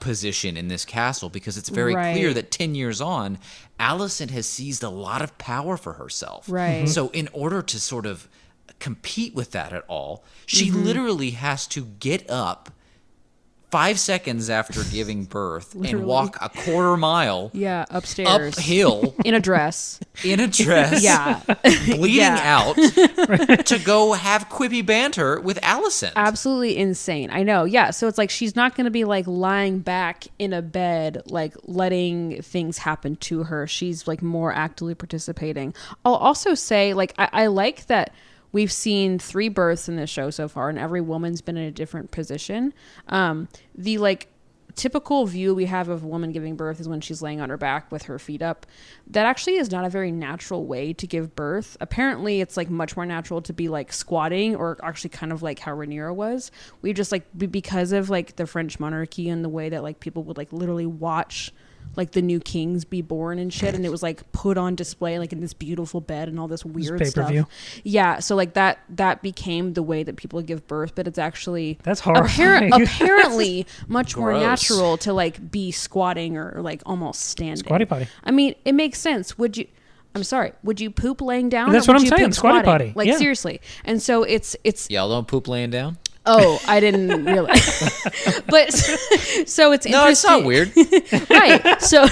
position in this castle, because it's very clear that 10 years on, Alicent has seized a lot of power for herself. Right. So in order to sort of compete with that at all, she literally has to get up 5 seconds after giving birth and walk a quarter mile upstairs uphill in a dress bleeding out to go have quippy banter with Alicent. Absolutely insane. I know. Yeah. So it's like she's not going to be like lying back in a bed, like letting things happen to her. She's like more actively participating. I'll also say, like, I like that we've seen 3 births in this show so far, and every woman's been in a different position. The like typical view we have of a woman giving birth is when she's laying on her back with her feet up. That actually is not a very natural way to give birth. Apparently it's like much more natural to be like squatting, or actually kind of like how Rhaenyra was. We just like, because of like the French monarchy and the way that like people would like literally watch like the new kings be born and shit, and it was like put on display like in this beautiful bed and all this weird stuff. Yeah, so like that became the way that people give birth, but it's actually that's horrifying. Apparently much more natural to like be squatting or like almost standing. Squatty potty. I mean, it makes sense. Would you poop laying down? That's what I'm saying. Squatty potty. Like seriously. And so it's y'all don't poop laying down? Oh, I didn't realize. But so it's interesting. No, it's not weird. Right. So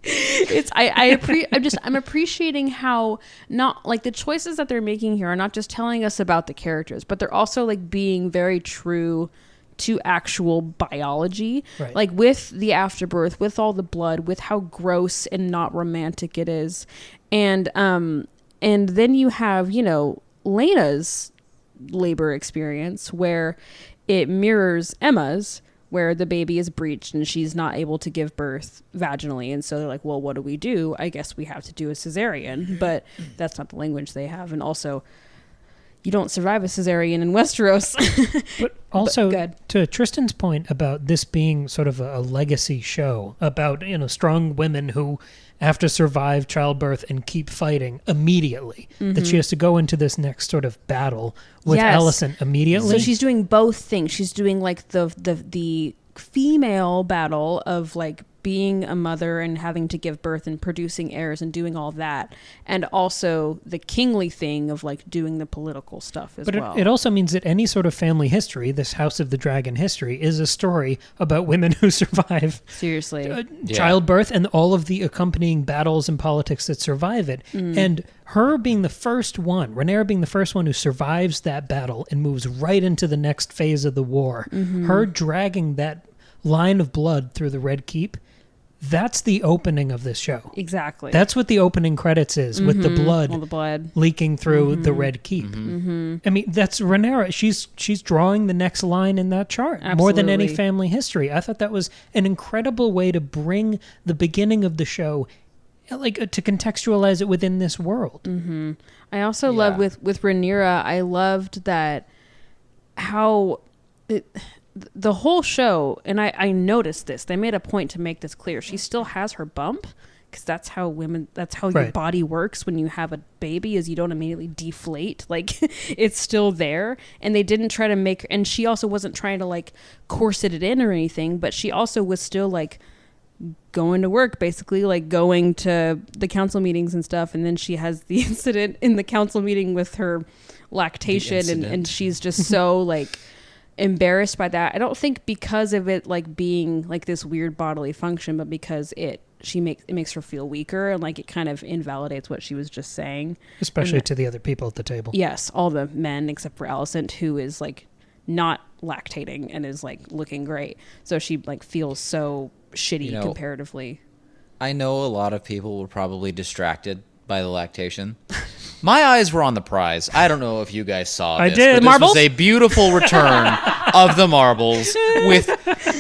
it's I'm appreciating how not like the choices that they're making here are not just telling us about the characters, but they're also like being very true to actual biology. Right. Like with the afterbirth, with all the blood, with how gross and not romantic it is. And then you have, you know, Laena's labor experience where it mirrors Emma's, where the baby is breached and she's not able to give birth vaginally, and so they're like, well, what do? I guess we have to do a cesarean, but that's not the language they have, and also you don't survive a cesarean in Westeros. But also, to Tristan's point about this being sort of a legacy show about, you know, strong women who have to survive childbirth and keep fighting immediately, that she has to go into this next sort of battle with Alicent immediately. So she's doing both things. She's doing like the female battle of like being a mother and having to give birth and producing heirs and doing all that, and also the kingly thing of like doing the political stuff as well. But it also means that any sort of family history, this House of the Dragon history, is a story about women who survive Seriously. childbirth and all of the accompanying battles and politics that survive it. And her being the first one, Rhaenyra being the first one who survives that battle and moves right into the next phase of the war, her dragging that line of blood through the Red Keep, that's the opening of this show. Exactly. That's what the opening credits is, with the blood, all the blood leaking through the Red Keep. I mean, that's Rhaenyra. She's drawing the next line in that chart more than any Absolutely. family history. I thought that was an incredible way to bring the beginning of the show, like to contextualize it within this world. I also love with Rhaenyra, I loved that how the whole show, and I noticed this, they made a point to make this clear. She still has her bump, because that's how your body works when you have a baby, is you don't immediately deflate. Like, it's still there. And they didn't try to make, and she also wasn't trying to like corset it in or anything, but she also was still like going to work, basically, like going to the council meetings and stuff. And then she has the incident in the council meeting with her lactation, and she's just so like embarrassed by that. I don't think because of it like being like this weird bodily function, but because it makes her feel weaker, and like it kind of invalidates what she was just saying, Especially to the other people at the table. yes, all the men except for Alicent, who is like not lactating and is like looking great, so she like feels so shitty comparatively. I know a lot of people were probably distracted by the lactation. My eyes were on the prize. I don't know if you guys saw this. I did. But this Marbles? was a beautiful return of the marbles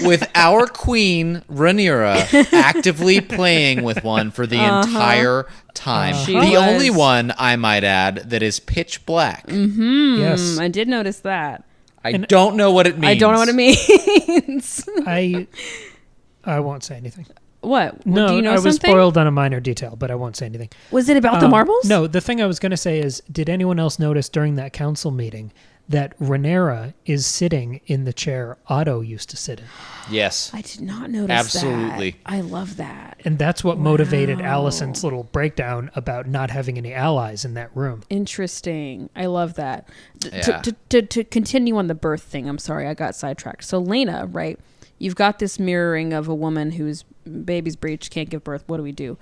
with our queen, Rhaenyra, actively playing with one for the entire time. She The was. only one, I might add, that is pitch black. Yes. I did notice that. I don't know what it means. I don't know what it means. I won't say anything. What? No, Do you know I was something? spoiled on a minor detail, but I won't say anything. Was it about the marbles? No, the thing I was going to say is, did anyone else notice during that council meeting that Rhaenyra is sitting in the chair Otto used to sit in? Yes. I did not notice Absolutely. that. I love that. And that's what motivated Alicent's little breakdown about not having any allies in that room. Interesting. I love that. Yeah. To continue on the birth thing, I'm sorry, I got sidetracked. So Laena, right? You've got this mirroring of a woman whose baby's breech, can't give birth. What do we do?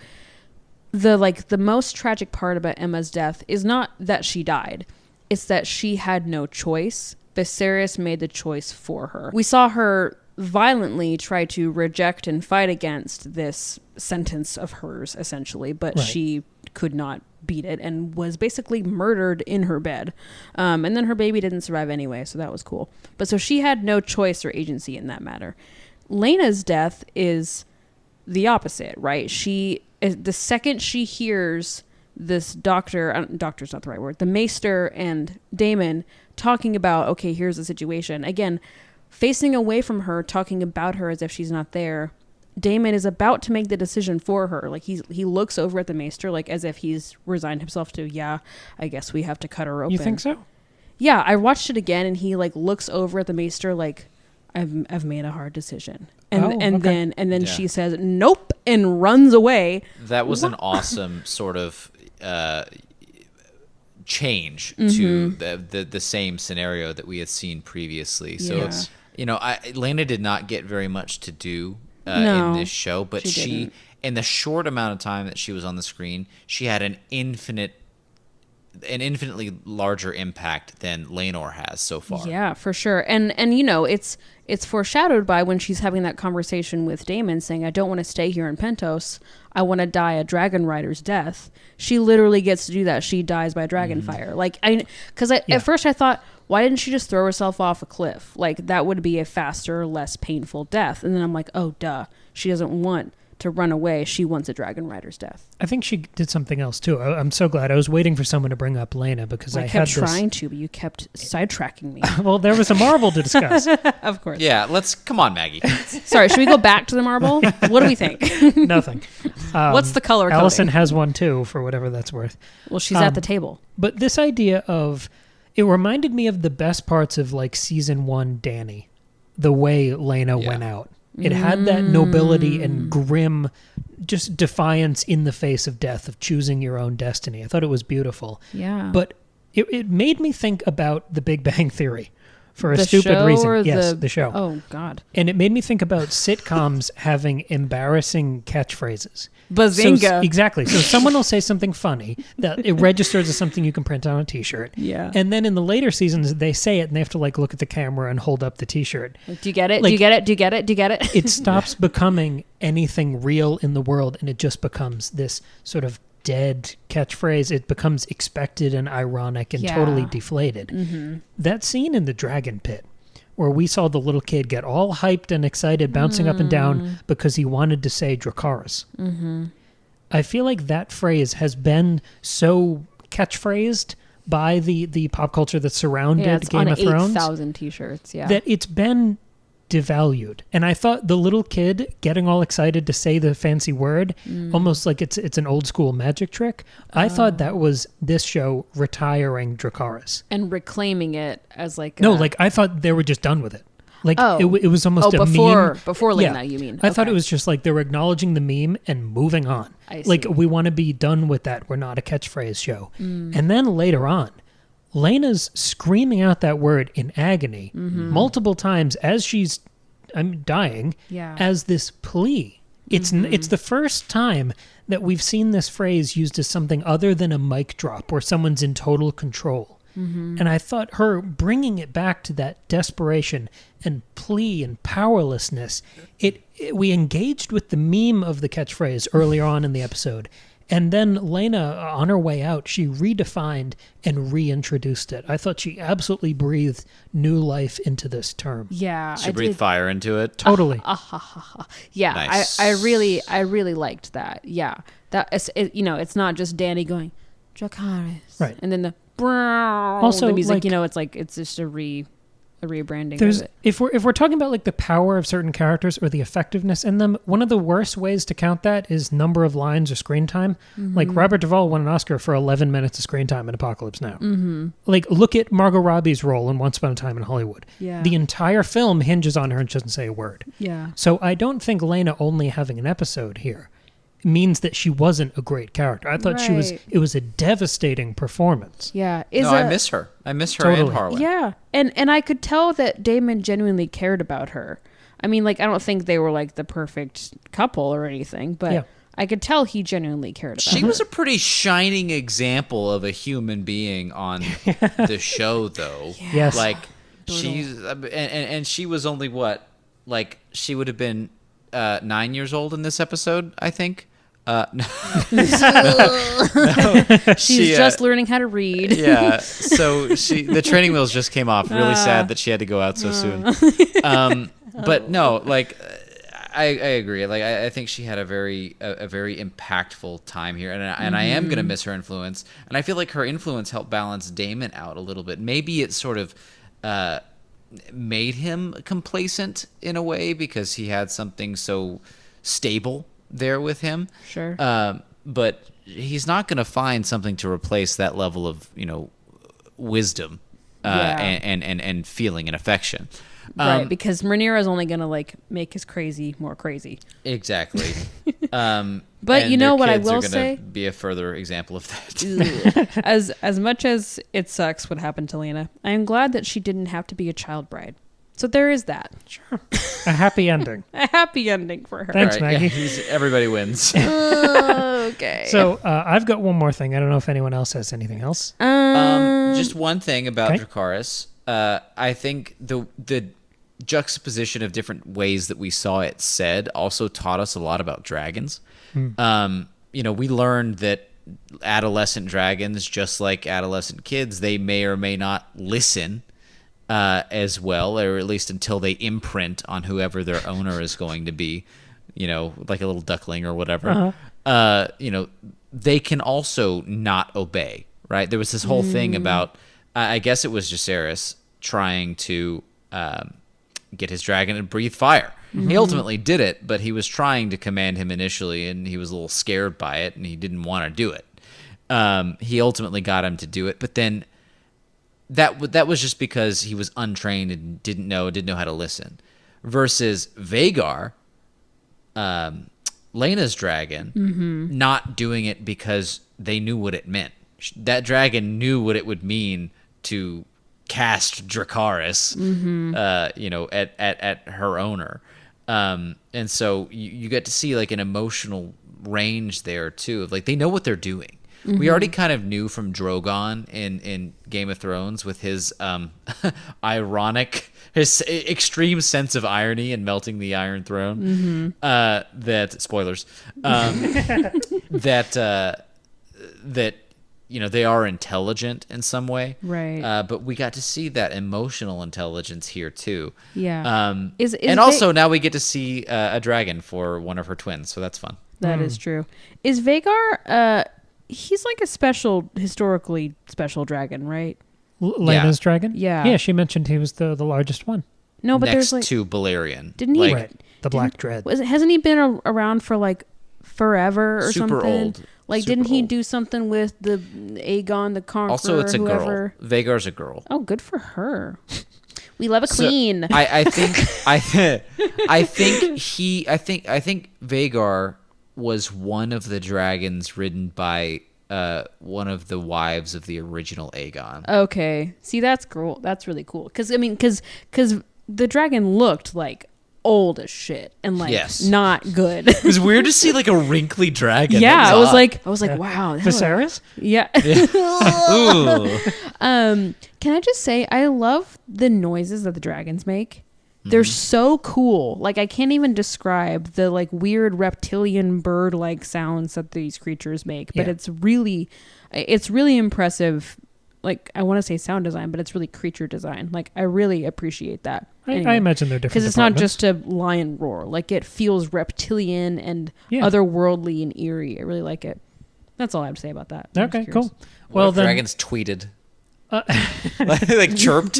The most tragic part about Emma's death is not that she died. It's that she had no choice. Viserys made the choice for her. We saw her violently try to reject and fight against this sentence of hers, essentially, but she could not beat it and was basically murdered in her bed. And then her baby didn't survive anyway, so that was cool. But so she had no choice or agency in that matter. Laena's death is the opposite, right? The second she hears this doctor's not the right word, the maester and Daemon talking about, okay, here's the situation. Again, facing away from her, talking about her as if she's not there. Daemon is about to make the decision for her. Like he looks over at the maester, like as if he's resigned himself to, yeah, I guess we have to cut her open. You think so? Yeah, I watched it again, and he like looks over at the maester, like I've made a hard decision, and then she says nope and runs away. That was an awesome sort of change to the same scenario that we had seen previously. So, Laena did not get very much to do in this show, but she in the short amount of time that she was on the screen, she had an infinitely larger impact than Laenor has so far. Yeah, for sure. And it's foreshadowed by when she's having that conversation with Daemon saying, I don't want to stay here in Pentos. I want to die a dragon rider's death. She literally gets to do that. She dies by dragon fire. Like at first I thought, why didn't she just throw herself off a cliff? Like that would be a faster, less painful death. And then I'm like, oh, duh. She doesn't want to run away. She wants a dragon rider's death. I think she did something else too. I'm so glad. I was waiting for someone to bring up Laena because I kept trying to, but you kept sidetracking me. Well, there was a marble to discuss. Of course. Yeah, come on, Maggie. Sorry, should we go back to the marble? What do we think? Nothing. What's the color coding? Alicent has one too, for whatever that's worth. Well, she's at the table. But this idea of, it reminded me of the best parts of like season 1 Dany, the way Laena went out. It had that nobility and grim, just defiance in the face of death, of choosing your own destiny. I thought it was beautiful. Yeah. But it made me think about The Big Bang Theory for a The stupid show reason. or Yes, the show. Oh, God. And it made me think about sitcoms having embarrassing catchphrases. Bazinga. Exactly. So someone will say something funny that it registers as something you can print on a T-shirt. Yeah. And then in the later seasons, they say it and they have to like look at the camera and hold up the T-shirt. Do you get it? Like, Do you get it? Do you get it? Do you get it? It stops becoming anything real in the world and it just becomes this sort of dead catchphrase. It becomes expected and ironic and Yeah. totally deflated. Mm-hmm. That scene in the dragon pit where we saw the little kid get all hyped and excited, bouncing up and down because he wanted to say Dracarys. Mm-hmm. I feel like that phrase has been so catchphrased by the pop culture that surrounded Yeah, it's Game on of Thrones 8,000 T-shirts. Yeah. that it's been devalued. And I thought the little kid getting all excited to say the fancy word, almost like it's an old school magic trick. I thought that was this show retiring Dracarys. and reclaiming it as like No, like I thought they were just done with it. Like Oh. it was almost a before meme. before Yeah. Laena, you mean? I thought Okay. it was just like they were acknowledging the meme and moving on. I Like see. we want to be done with that. We're not a catchphrase show. Mm. And then later on, Lena's screaming out that word in agony Mm-hmm. multiple times as she's dying Yeah. as this plea. It's the first time that we've seen this phrase used as something other than a mic drop where someone's in total control. And I thought her bringing it back to that desperation and plea and powerlessness, we engaged with the meme of the catchphrase earlier on in the episode. And then Laena, on her way out, she redefined and reintroduced it. I thought she absolutely breathed new life into this term. Yeah. She breathed fire into it. Totally. Yeah, Nice. I really liked that. Yeah, that it's not just Danny going Dracarys, Right. and then the Also, the music. like- It's just a rebranding There's of it. if we're talking about like the power of certain characters or the effectiveness in them, one of the worst ways to count that is number of lines or screen time. Like Robert Duvall won an Oscar for 11 minutes of screen time in Apocalypse Now. Like look at Margot Robbie's role in Once Upon a Time in Hollywood. Yeah. The entire film hinges on her and she doesn't say a word. Yeah, So I don't think Laena only having an episode here means that she wasn't a great character. I thought Right. it was a devastating performance. yeah. I miss her. I miss her Totally. and Harwin. Yeah, and I could tell that Daemon genuinely cared about her. I mean, like I don't think they were like the perfect couple or anything, but Yeah. I could tell he genuinely cared about She her. was a pretty shining example of a human being on the show, though. Yes. Like she's and she was only what, like she would have been 9 years old in this episode, I think. She's just learning how to read. Yeah. So the training wheels just came off. Really sad that she had to go out so soon. But no, like I agree. Like I think she had a very impactful time here, and I am gonna miss her influence. And I feel like her influence helped balance Daemon out a little bit. Maybe it sort of made him complacent in a way because he had something so stable there with him. Sure. But he's not going to find something to replace that level of, wisdom and feeling and affection. Right, because Rhaenyra is only going to like make his crazy more crazy. Exactly. But you know what I will are gonna say? be a further example of that. As much as it sucks what happened to Laena, I am glad that she didn't have to be a child bride. So there is that. Sure. A happy ending. A happy ending for her. Thanks, Right, Maggie. Everybody wins. Okay. So I've got one more thing. I don't know if anyone else has anything else. Just one thing about Okay. Dracarys. I think the juxtaposition of different ways that we saw it said also taught us a lot about dragons. We learned that adolescent dragons, just like adolescent kids, they may or may not listen as well, or at least until they imprint on whoever their owner is going to be, like a little duckling or whatever. They can also not obey, right? There was this whole thing about, I guess it was Viserys trying to get his dragon to breathe fire. He ultimately did it, but he was trying to command him initially, and he was a little scared by it, and he didn't want to do it. He ultimately got him to do it, but then that was just because he was untrained and didn't know how to listen. versus Vhagar, Laena's dragon, not doing it because they knew what it meant. That dragon knew what it would mean to cast Dracarys, at her owner. And so you get to see like an emotional range there too. Like they know what they're doing. We already kind of knew from Drogon in Game of Thrones with his his extreme sense of irony in melting the Iron Throne. That spoilers. That they are intelligent in some way, right? But we got to see that emotional intelligence here too. Yeah. Also now we get to see a dragon for one of her twins, so that's fun. That is true. Is Vhagar? He's like a historically special dragon, right? Laena's dragon? Yeah. Yeah, she mentioned he was the largest one. No, but next there's like to Balerion. Didn't he? Right. The Black Dread. Hasn't he been around for like forever or Super something? old. Like, Super didn't he old. do something with the Aegon the Conqueror? Also, it's a whoever? girl. Vhagar's a girl. Oh, good for her. We love a queen. I think Vhagar was one of the dragons ridden by one of the wives of the original Aegon. Okay. See, that's cool. That's really cool. Because the dragon looked like old as shit and like not good. It was weird to see like a wrinkly dragon. Yeah, I was like, yeah. wow. Viserys? Yeah. Ooh. Can I just say, I love the noises that the dragons make. They're so cool. Like, I can't even describe the like weird reptilian bird-like sounds that these creatures make, but it's really impressive. Like, I want to say sound design, but it's really creature design. Like, I really appreciate that. I imagine they're different because it's not just a lion roar. Like, it feels reptilian and otherworldly and eerie. I really like it. That's all I have to say about that. Okay, cool. Well, then dragons tweeted. Like chirped.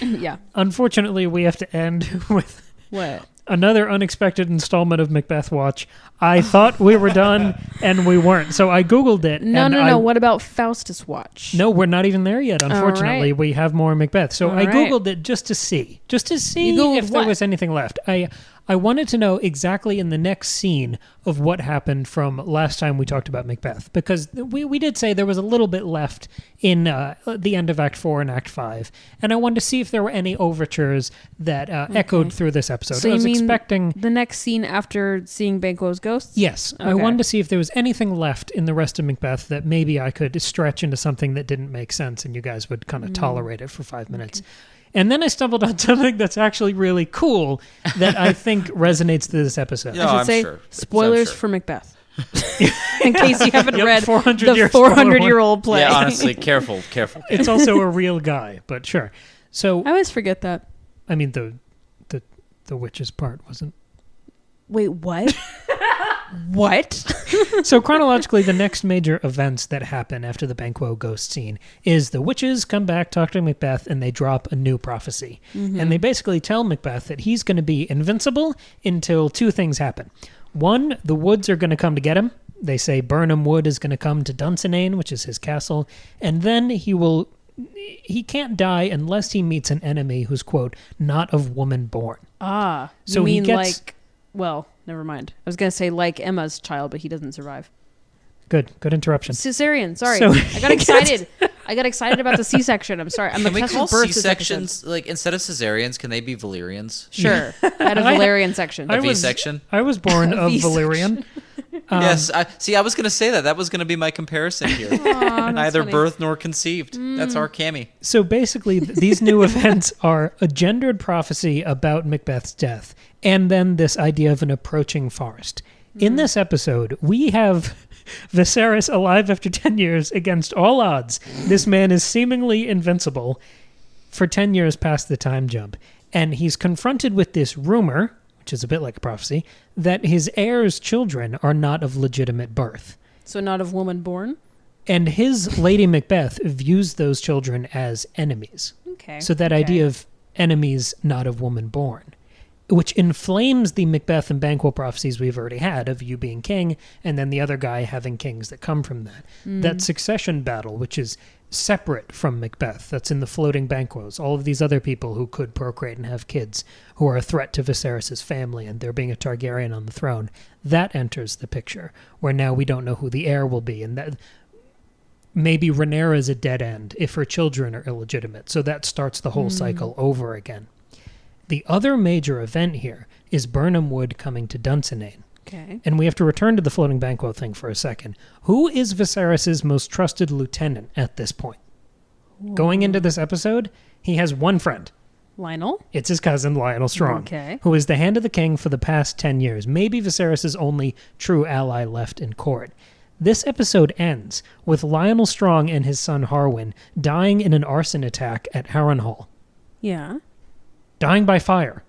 Yeah. Unfortunately, we have to end with what? Another unexpected installment of Macbeth Watch. I thought we were done, and we weren't. So I Googled it. No. What about Faustus Watch? No, we're not even there yet. Unfortunately, we have more Macbeth. So I Googled it just to see if there was anything left. I wanted to know exactly in the next scene of what happened from last time we talked about Macbeth, because we did say there was a little bit left in the end of Act 4 and Act 5, and I wanted to see if there were any overtures that echoed through this episode. So I was you mean expecting the next scene after seeing Banquo's ghosts? Yes. Okay. I wanted to see if there was anything left in the rest of Macbeth that maybe I could stretch into something that didn't make sense and you guys would kind of tolerate it for 5 minutes. And then I stumbled on something that's actually really cool that I think resonates to this episode. I should say, spoilers for Macbeth. In case you haven't read the 400-year-old play. Yeah, honestly, careful. It's also a real guy, but sure. So I always forget that. I mean, the witches part wasn't. Wait, what? What? So chronologically, the next major events that happen after the Banquo ghost scene is the witches come back, talk to Macbeth, and they drop a new prophecy. And they basically tell Macbeth that he's going to be invincible until two things happen. One, the woods are going to come to get him. They say Birnam Wood is going to come to Dunsinane, which is his castle, and then he can't die unless he meets an enemy who's, quote, not of woman born. Ah, so you mean like, well, never mind. I was going to say like Emma's child, but he doesn't survive. Good interruption. Cesarean, sorry. So, I got excited. I got excited about the C-section. I'm sorry. Can we call C-sections, like, instead of cesareans, can they be Valerians? Sure. I had a Valerian section. A V-section? I was born of Valerian. Yes. I was going to say that. That was going to be my comparison here. Neither birth nor conceived. That's our Cammy. So basically, these new events are a gendered prophecy about Macbeth's death, and then this idea of an approaching forest. In this episode, we have Viserys alive after 10 years against all odds. This man is seemingly invincible for 10 years past the time jump. And he's confronted with this rumor, which is a bit like a prophecy, that his heir's children are not of legitimate birth. So not of woman born? And his Lady Macbeth views those children as enemies. Okay. So that idea of enemies not of woman born. which inflames the Macbeth and Banquo prophecies we've already had of you being king and then the other guy having kings that come from that. That succession battle, which is separate from Macbeth, that's in the floating Banquos, all of these other people who could procreate and have kids, who are a threat to Viserys' family and there being a Targaryen on the throne, that enters the picture, where now we don't know who the heir will be, and that maybe Rhaenyra is a dead end if her children are illegitimate, so that starts the whole cycle over again. The other major event here is Birnam Wood coming to Dunsinane. Okay. And we have to return to the floating Banquo thing for a second. Who is Viserys' most trusted lieutenant at this point? Going into this episode, he has one friend. Lionel? It's his cousin, Lionel Strong, who is the hand of the king for the past 10 years. Maybe Viserys' only true ally left in court. This episode ends with Lionel Strong and his son Harwin dying in an arson attack at Harrenhal. Yeah. Dying by fire.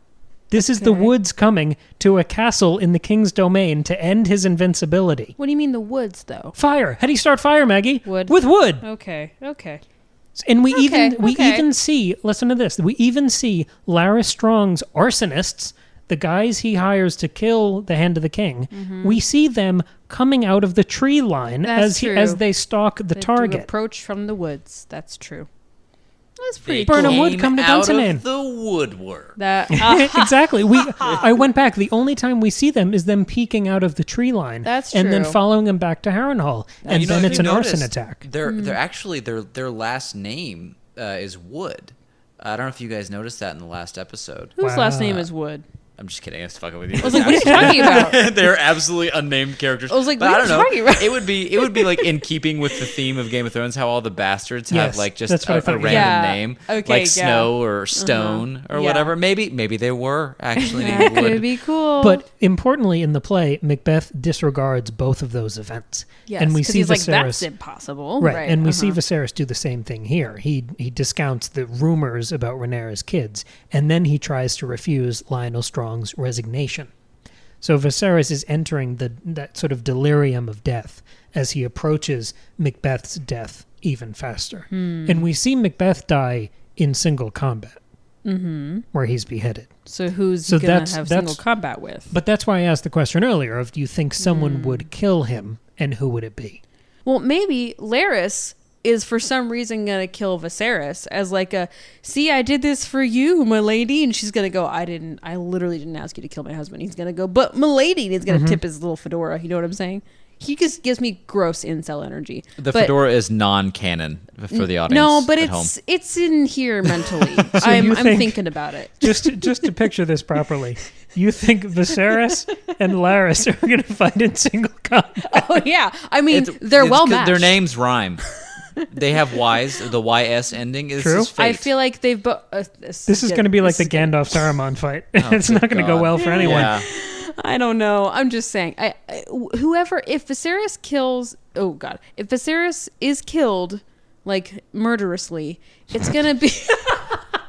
This is the Woods coming to a castle in the king's domain to end his invincibility. What do you mean the Woods, though? Fire. How do you start fire, Maggie? Wood. With wood. Okay. And we even see, listen to this, we even see Larys Strong's arsonists, the guys he hires to kill the Hand of the King. We see them coming out of the tree line as they stalk the target. Approach from the woods. That's true. That's pretty Birnam cool. Wood come to out Dunsinane. of the woodwork. Exactly. I went back. The only time we see them is them peeking out of the tree line. That's and then true. following them back to Harrenhal. And then it's an arson attack. They're actually their last name is Wood. I don't know if you guys noticed that in the last episode. Whose last name is Wood? I'm just kidding. I was fucking with you. I was like, what are you talking about? They're absolutely unnamed characters. I was like, but what I don't are you talking about? It would be like in keeping with the theme of Game of Thrones, how all the bastards have like just that's what I a thought. random name, Okay, like Snow or Stone or whatever. Maybe they were actually That named Wood. could be cool. But importantly, in the play, Macbeth disregards both of those events. yes, and we 'cause see he's Viserys. like, that's impossible. Right, and we see Viserys do the same thing here. He discounts the rumors about Rhaenyra's kids, and then he tries to refuse Lionel Strong's resignation. So Viserys is entering that sort of delirium of death as he approaches Macbeth's death even faster. And we see Macbeth die in single combat, where he's beheaded. So who's So he going to that's- have that's- single combat with? But that's why I asked the question earlier of, do you think someone would kill him, and who would it be? Well, maybe Larys is for some reason going to kill Viserys as like see, I did this for you, my lady. And she's going to go, I literally didn't ask you to kill my husband. He's going to go, but my lady. And he's going to tip his little fedora. You know what I'm saying? He just gives me gross incel energy. The fedora is non-canon for the audience. No, but at home. it's in here mentally. I'm thinking about it. Just to picture this properly, you think Viserys and Larys are going to fight in single combat? Oh yeah, I mean they're well matched. Their names rhyme. They have Y's. The YS ending is True. his fate. I feel like they've both. This is going to be like the Gandalf Saruman fight. It's not going to go well for anyone. Yeah. I don't know. I'm just saying. Whoever, if Viserys kills, oh god, if Viserys is killed, like murderously, it's gonna be.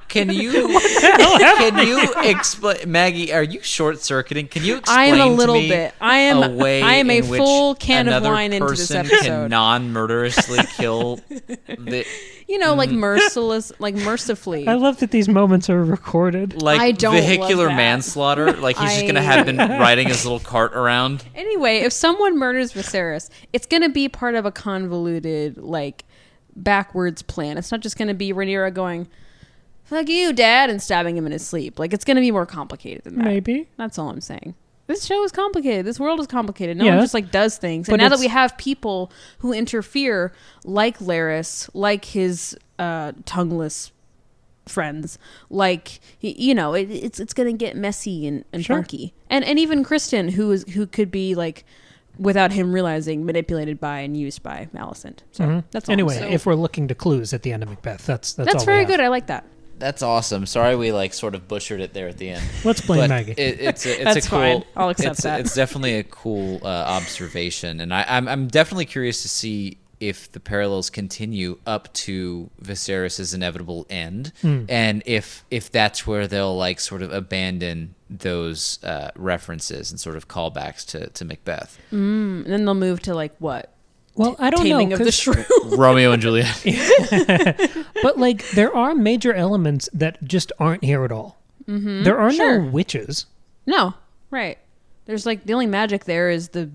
Can you explain, Maggie? Are you short-circuiting? Can you explain? I am a to little me bit. I am a in which full can of another wine into this person episode. can non-murderously kill the. You know, like mercifully. I love that these moments are recorded. Like I don't vehicular love that. manslaughter. Like he's just gonna have been riding his little cart around. Anyway, if someone murders Viserys, it's going to be part of a convoluted, like, backwards plan. It's not just going to be Rhaenyra going, fuck you, Dad, and stabbing him in his sleep. Like, it's going to be more complicated than that. Maybe. That's all I'm saying. This show is complicated. This world is complicated. No Yeah. one just, like, does things. And But now that it's- we have people who interfere, like Larys, like his tongueless friends, like, you know, it's going to get messy and Sure. funky. And even Tristan, who could be, like, without him realizing, manipulated by and used by Alicent. So that's all. Anyway, I'm saying. if we're looking to clues at the end of Macbeth, that's all That's we very have. good. I like that. That's awesome. Sorry we like sort of butchered it there at the end. Let's blame But Maggie. It's That's a cool. fine. I'll accept it's, that. It's definitely a cool observation, and I'm definitely curious to see if the parallels continue up to Viserys' inevitable end, and if that's where they'll like sort of abandon those references and sort of callbacks to Macbeth. And then they'll move to, like, what? Well, I don't Taming know. of the 'cause- Shrew. Romeo and Juliet. But, like, there are major elements that just aren't here at all. There are no witches. No, right. There's like the only magic there is the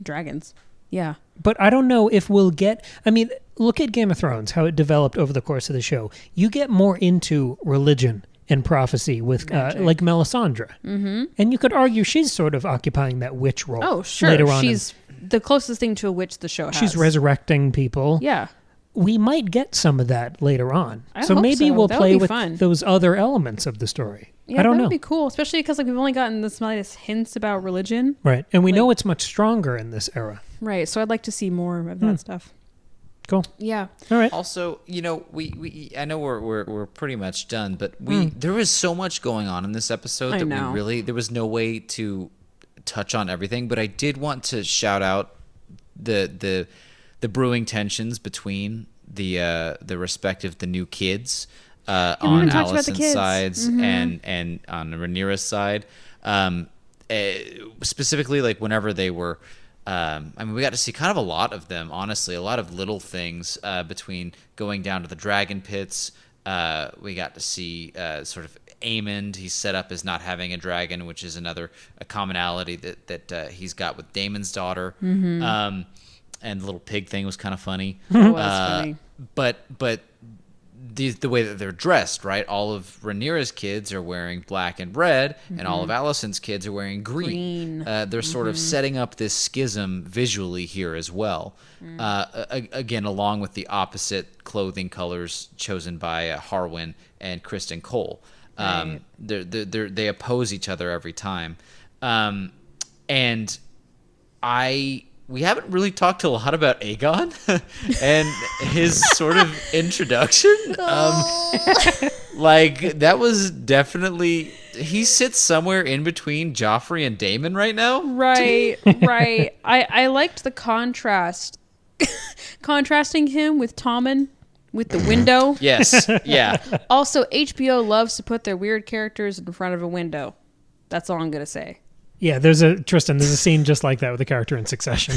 dragons. Yeah. But I don't know if we'll get... I mean, look at Game of Thrones, how it developed over the course of the show. You get more into religion and prophecy with like Melisandre. Mm-hmm. And you could argue she's sort of occupying that witch role. Oh, sure. Later on She's the closest thing to a witch the show has. She's resurrecting people. Yeah. We might get some of that later on. I hope maybe so. we'll That would play be with fun. those other elements of the story. Yeah, I don't that know. would be cool, especially because like we've only gotten the slightest hints about religion. Right. And we know it's much stronger in this era. Right. So I'd like to see more of that stuff. Cool. Yeah. All right. Also, we I know we're pretty much done, but there was so much going on in this episode I that know. there was no way to touch on everything. But I did want to shout out the brewing tensions between the respective the new kids on Alicent's sides and on Rhaenyra's side. Specifically, like whenever they were. I mean, we got to see kind of a lot of them, honestly, a lot of little things between going down to the dragon pits. We got to see sort of Aemond. He's set up as not having a dragon, which is a commonality that he's got with Daemon's daughter. And the little pig thing was kind of funny. That was funny. But the way that they're dressed, right? All of Rhaenyra's kids are wearing black and red, and all of Alicent's kids are wearing green. They're sort of setting up this schism visually here as well. Again, along with the opposite clothing colors chosen by Harwin and Kristen Cole. Right. They oppose each other every time. And we haven't really talked a lot about Aegon and his sort of introduction. Like, that was definitely... He sits somewhere in between Joffrey and Daemon right now. Right, right. I liked the contrast. Contrasting him with Tommen with the window. Yes, yeah. Also, HBO loves to put their weird characters in front of a window. That's all I'm going to say. Yeah, there's a scene just like that with a character in Succession.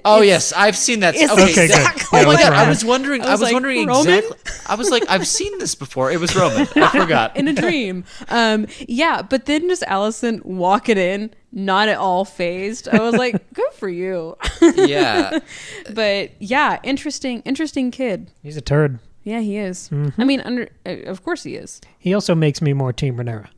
Oh yes, I've seen that. Okay, good. Oh my Yeah, god, I Roman. was wondering. I was like, wondering Roman? exactly. I was like, I've seen this before. It was Roman. I forgot. In a dream. Yeah, but then just Alicent walking in, not at all phased. I was like, good for you. Yeah. But yeah, interesting kid. He's a turd. Yeah, he is. I mean, of course he is. He also makes me more Team Rhaenyra.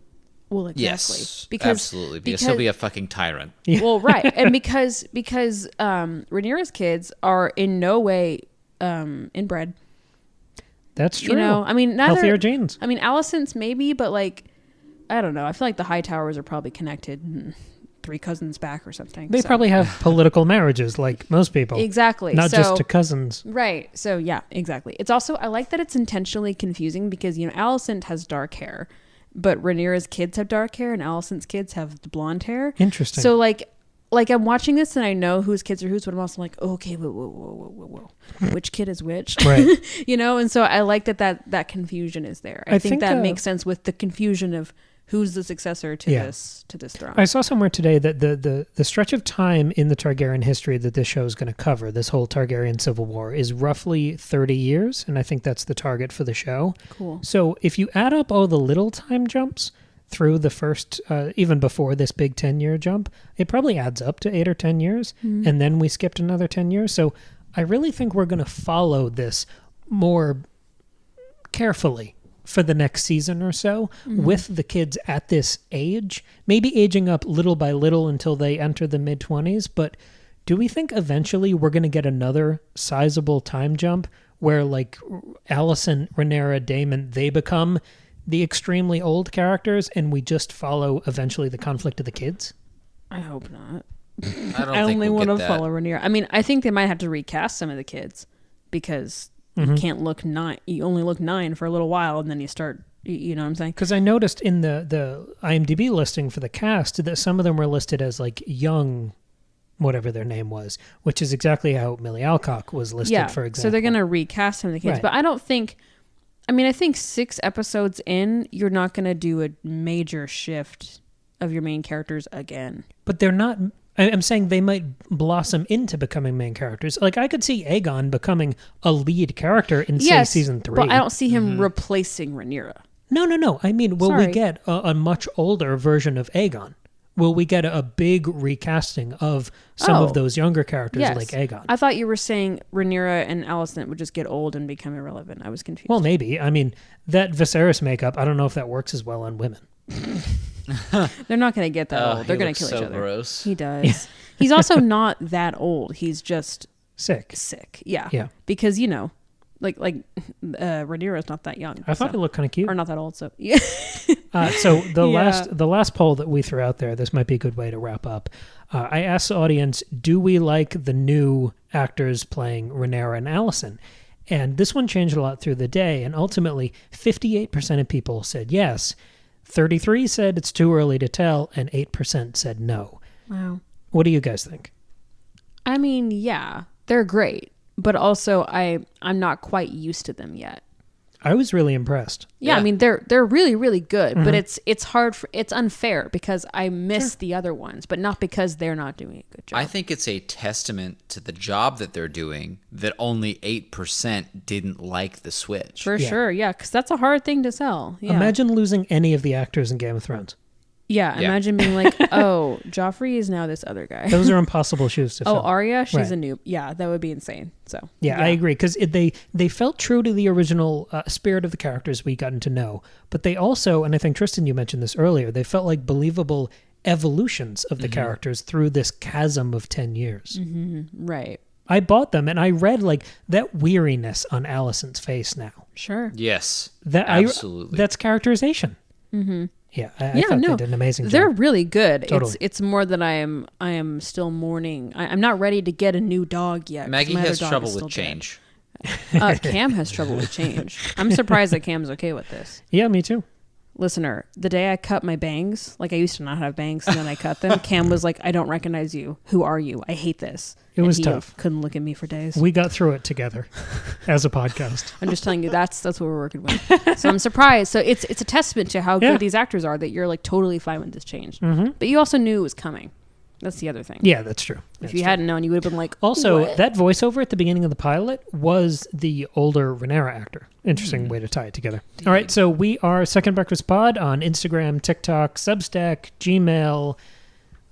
Well, exactly. Yes, absolutely. Because he'll be a fucking tyrant. Well, right, and because Rhaenyra's kids are in no way inbred. That's true. You know, I mean, neither, healthier genes. I mean, Alicent's maybe, but like, I don't know. I feel like the Hightowers are probably connected 3 cousins back or something. They probably have political marriages like most people. Exactly. Not just to cousins. Right. So yeah, exactly. It's also, I like that it's intentionally confusing because, you know, Alicent has dark hair, but Rhaenyra's kids have dark hair and Alicent's kids have the blonde hair. Interesting. So like I'm watching this and I know whose kids are whose, but I'm also like, oh, okay, whoa. Which kid is which? Right. You know, and so I like that confusion is there. I think that makes sense with the confusion of who's the successor to this throne. I saw somewhere today that the stretch of time in the Targaryen history that this show is going to cover, this whole Targaryen civil war, is roughly 30 years, and I think that's the target for the show. Cool. So if you add up all the little time jumps through the first, even before this big 10-year jump, it probably adds up to 8 or 10 years, and then we skipped another 10 years. So I really think we're going to follow this more carefully for the next season or so with the kids at this age, maybe aging up little by little until they enter the mid-20s. But do we think eventually we're going to get another sizable time jump where like Alicent, Rhaenyra, Daemon, they become the extremely old characters and we just follow eventually the conflict of the kids? I hope not. I only want to follow Rhaenyra. I mean, I think they might have to recast some of the kids because you can't look 9. You only look 9 for a little while, and then you start. You know what I'm saying? Because I noticed in the IMDb listing for the cast that some of them were listed as like young, whatever their name was, which is exactly how Millie Alcock was listed, for example. So they're gonna recast some of the kids, Right. but I don't think. I mean, I think 6 episodes in, you're not gonna do a major shift of your main characters again. But they're not. I'm saying they might blossom into becoming main characters. Like, I could see Aegon becoming a lead character in, say, season 3. But I don't see him replacing Rhaenyra. No. I mean, will we Sorry. get a much older version of Aegon? Will we get a big recasting of some of those younger characters like Aegon? I thought you were saying Rhaenyra and Alicent would just get old and become irrelevant. I was confused. Well, maybe. I mean, that Viserys makeup, I don't know if that works as well on women. They're not going to get that old. They're going to kill each other. Gross. He does. He's also not that old. He's just Sick. Yeah. Yeah. Because, like Rhaenyra is not that young. I thought it looked kind of cute. Or not that old, so yeah. So the last poll that we threw out there, this might be a good way to wrap up. I asked the audience, do we like the new actors playing Rhaenyra and Alicent? And this one changed a lot through the day, and ultimately 58% of people said yes, 33% said it's too early to tell, and 8% said no. Wow. What do you guys think? I mean, yeah, they're great, but also I'm not quite used to them yet. I was really impressed. Yeah, Yeah. I mean they're really, really good, but it's hard it's unfair because I miss the other ones, but not because they're not doing a good job. I think it's a testament to the job that they're doing that only 8% didn't like the switch. For sure, yeah, because that's a hard thing to sell. Yeah. Imagine losing any of the actors in Game of Thrones. Yeah, Yeah. imagine being like, oh, Joffrey is now this other guy. Those are impossible shoes to fill. Oh, Arya, she's Right. a noob. Yeah, that would be insane. So Yeah, I agree, because they felt true to the original spirit of the characters we gotten to know, but they also, and I think Tristan, you mentioned this earlier, they felt like believable evolutions of the characters through this chasm of 10 years. Right. I bought them, and I read like that weariness on Alicent's face now. Sure. Yes, That absolutely. that's characterization. Yeah, I thought they did an amazing They're job. really good. Totally. It's more that I am still mourning. I'm not ready to get a new dog yet. 'cause Maggie my other has dog trouble is with still dead. change. Cam has trouble with change. I'm surprised that Cam's okay with this. Yeah, me too. Listener, the day I cut my bangs, like I used to not have bangs and then I cut them, Cam was like, I don't recognize you. Who are you? I hate this. It was he tough. Couldn't look at me for days. We got through it together as a podcast. I'm just telling you that's what we're working with. So I'm surprised. So it's a testament to how Yeah. good these actors are that you're like totally fine with this change. But you also knew it was coming. That's the other thing. Yeah, that's true. If That's you true. hadn't known, you would have been like, Also, what? that voiceover at the beginning of the pilot was the older Rhaenyra actor. Interesting way to tie it together. All right, so we are Second Breakfast Pod on Instagram, TikTok, Substack, Gmail.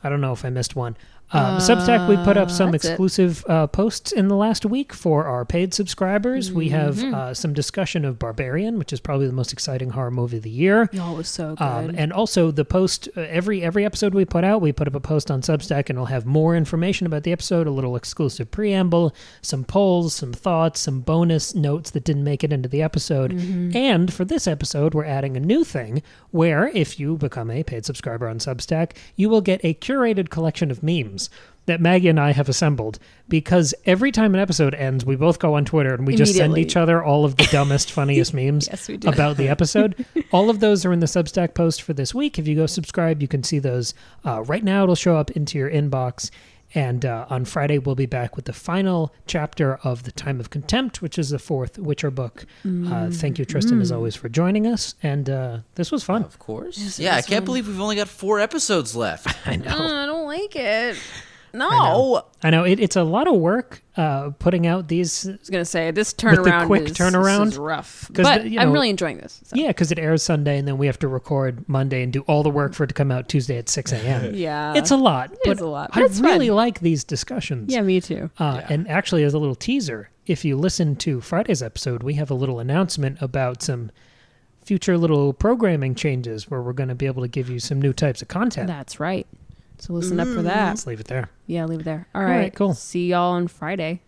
I don't know if I missed one. Substack, we put up some that's it. exclusive posts in the last week for our paid subscribers. We have some discussion of Barbarian, which is probably the most exciting horror movie of the year. Oh, it was so good. And also the post, every episode we put out, we put up a post on Substack, and we'll have more information about the episode, a little exclusive preamble, some polls, some thoughts, some bonus notes that didn't make it into the episode. And for this episode, we're adding a new thing where if you become a paid subscriber on Substack, you will get a curated collection of memes that Maggie and I have assembled, because every time an episode ends, we both go on Twitter and we just send Immediately. each other all of the dumbest, funniest memes Yes, we do. about the episode. All of those are in the Substack post for this week. If you go subscribe, you can see those. Right now, it'll show up into your inbox. And on Friday, we'll be back with the final chapter of The Time of Contempt, which is the fourth Witcher book. Thank you, Tristan, as always, for joining us. And this was fun. Of course. Yeah, I can't believe we've only got 4 episodes left. I know. I don't like it. No. I know. It's a lot of work putting out these. I was going to say, this turnaround quick turnaround, this is rough. 'cause But you I'm know- really enjoying this. So. Yeah, because it airs Sunday, and then we have to record Monday and do all the work for it to come out Tuesday at 6 a.m. Yeah. It's a lot. It but is a lot, I but it's really fun. like these discussions. Yeah, me too. And actually, as a little teaser, if you listen to Friday's episode, we have a little announcement about some future little programming changes where we're going to be able to give you some new types of content. That's right. So listen up for that. Let's leave it there. Yeah, leave it there. All right, right. cool. See y'all on Friday.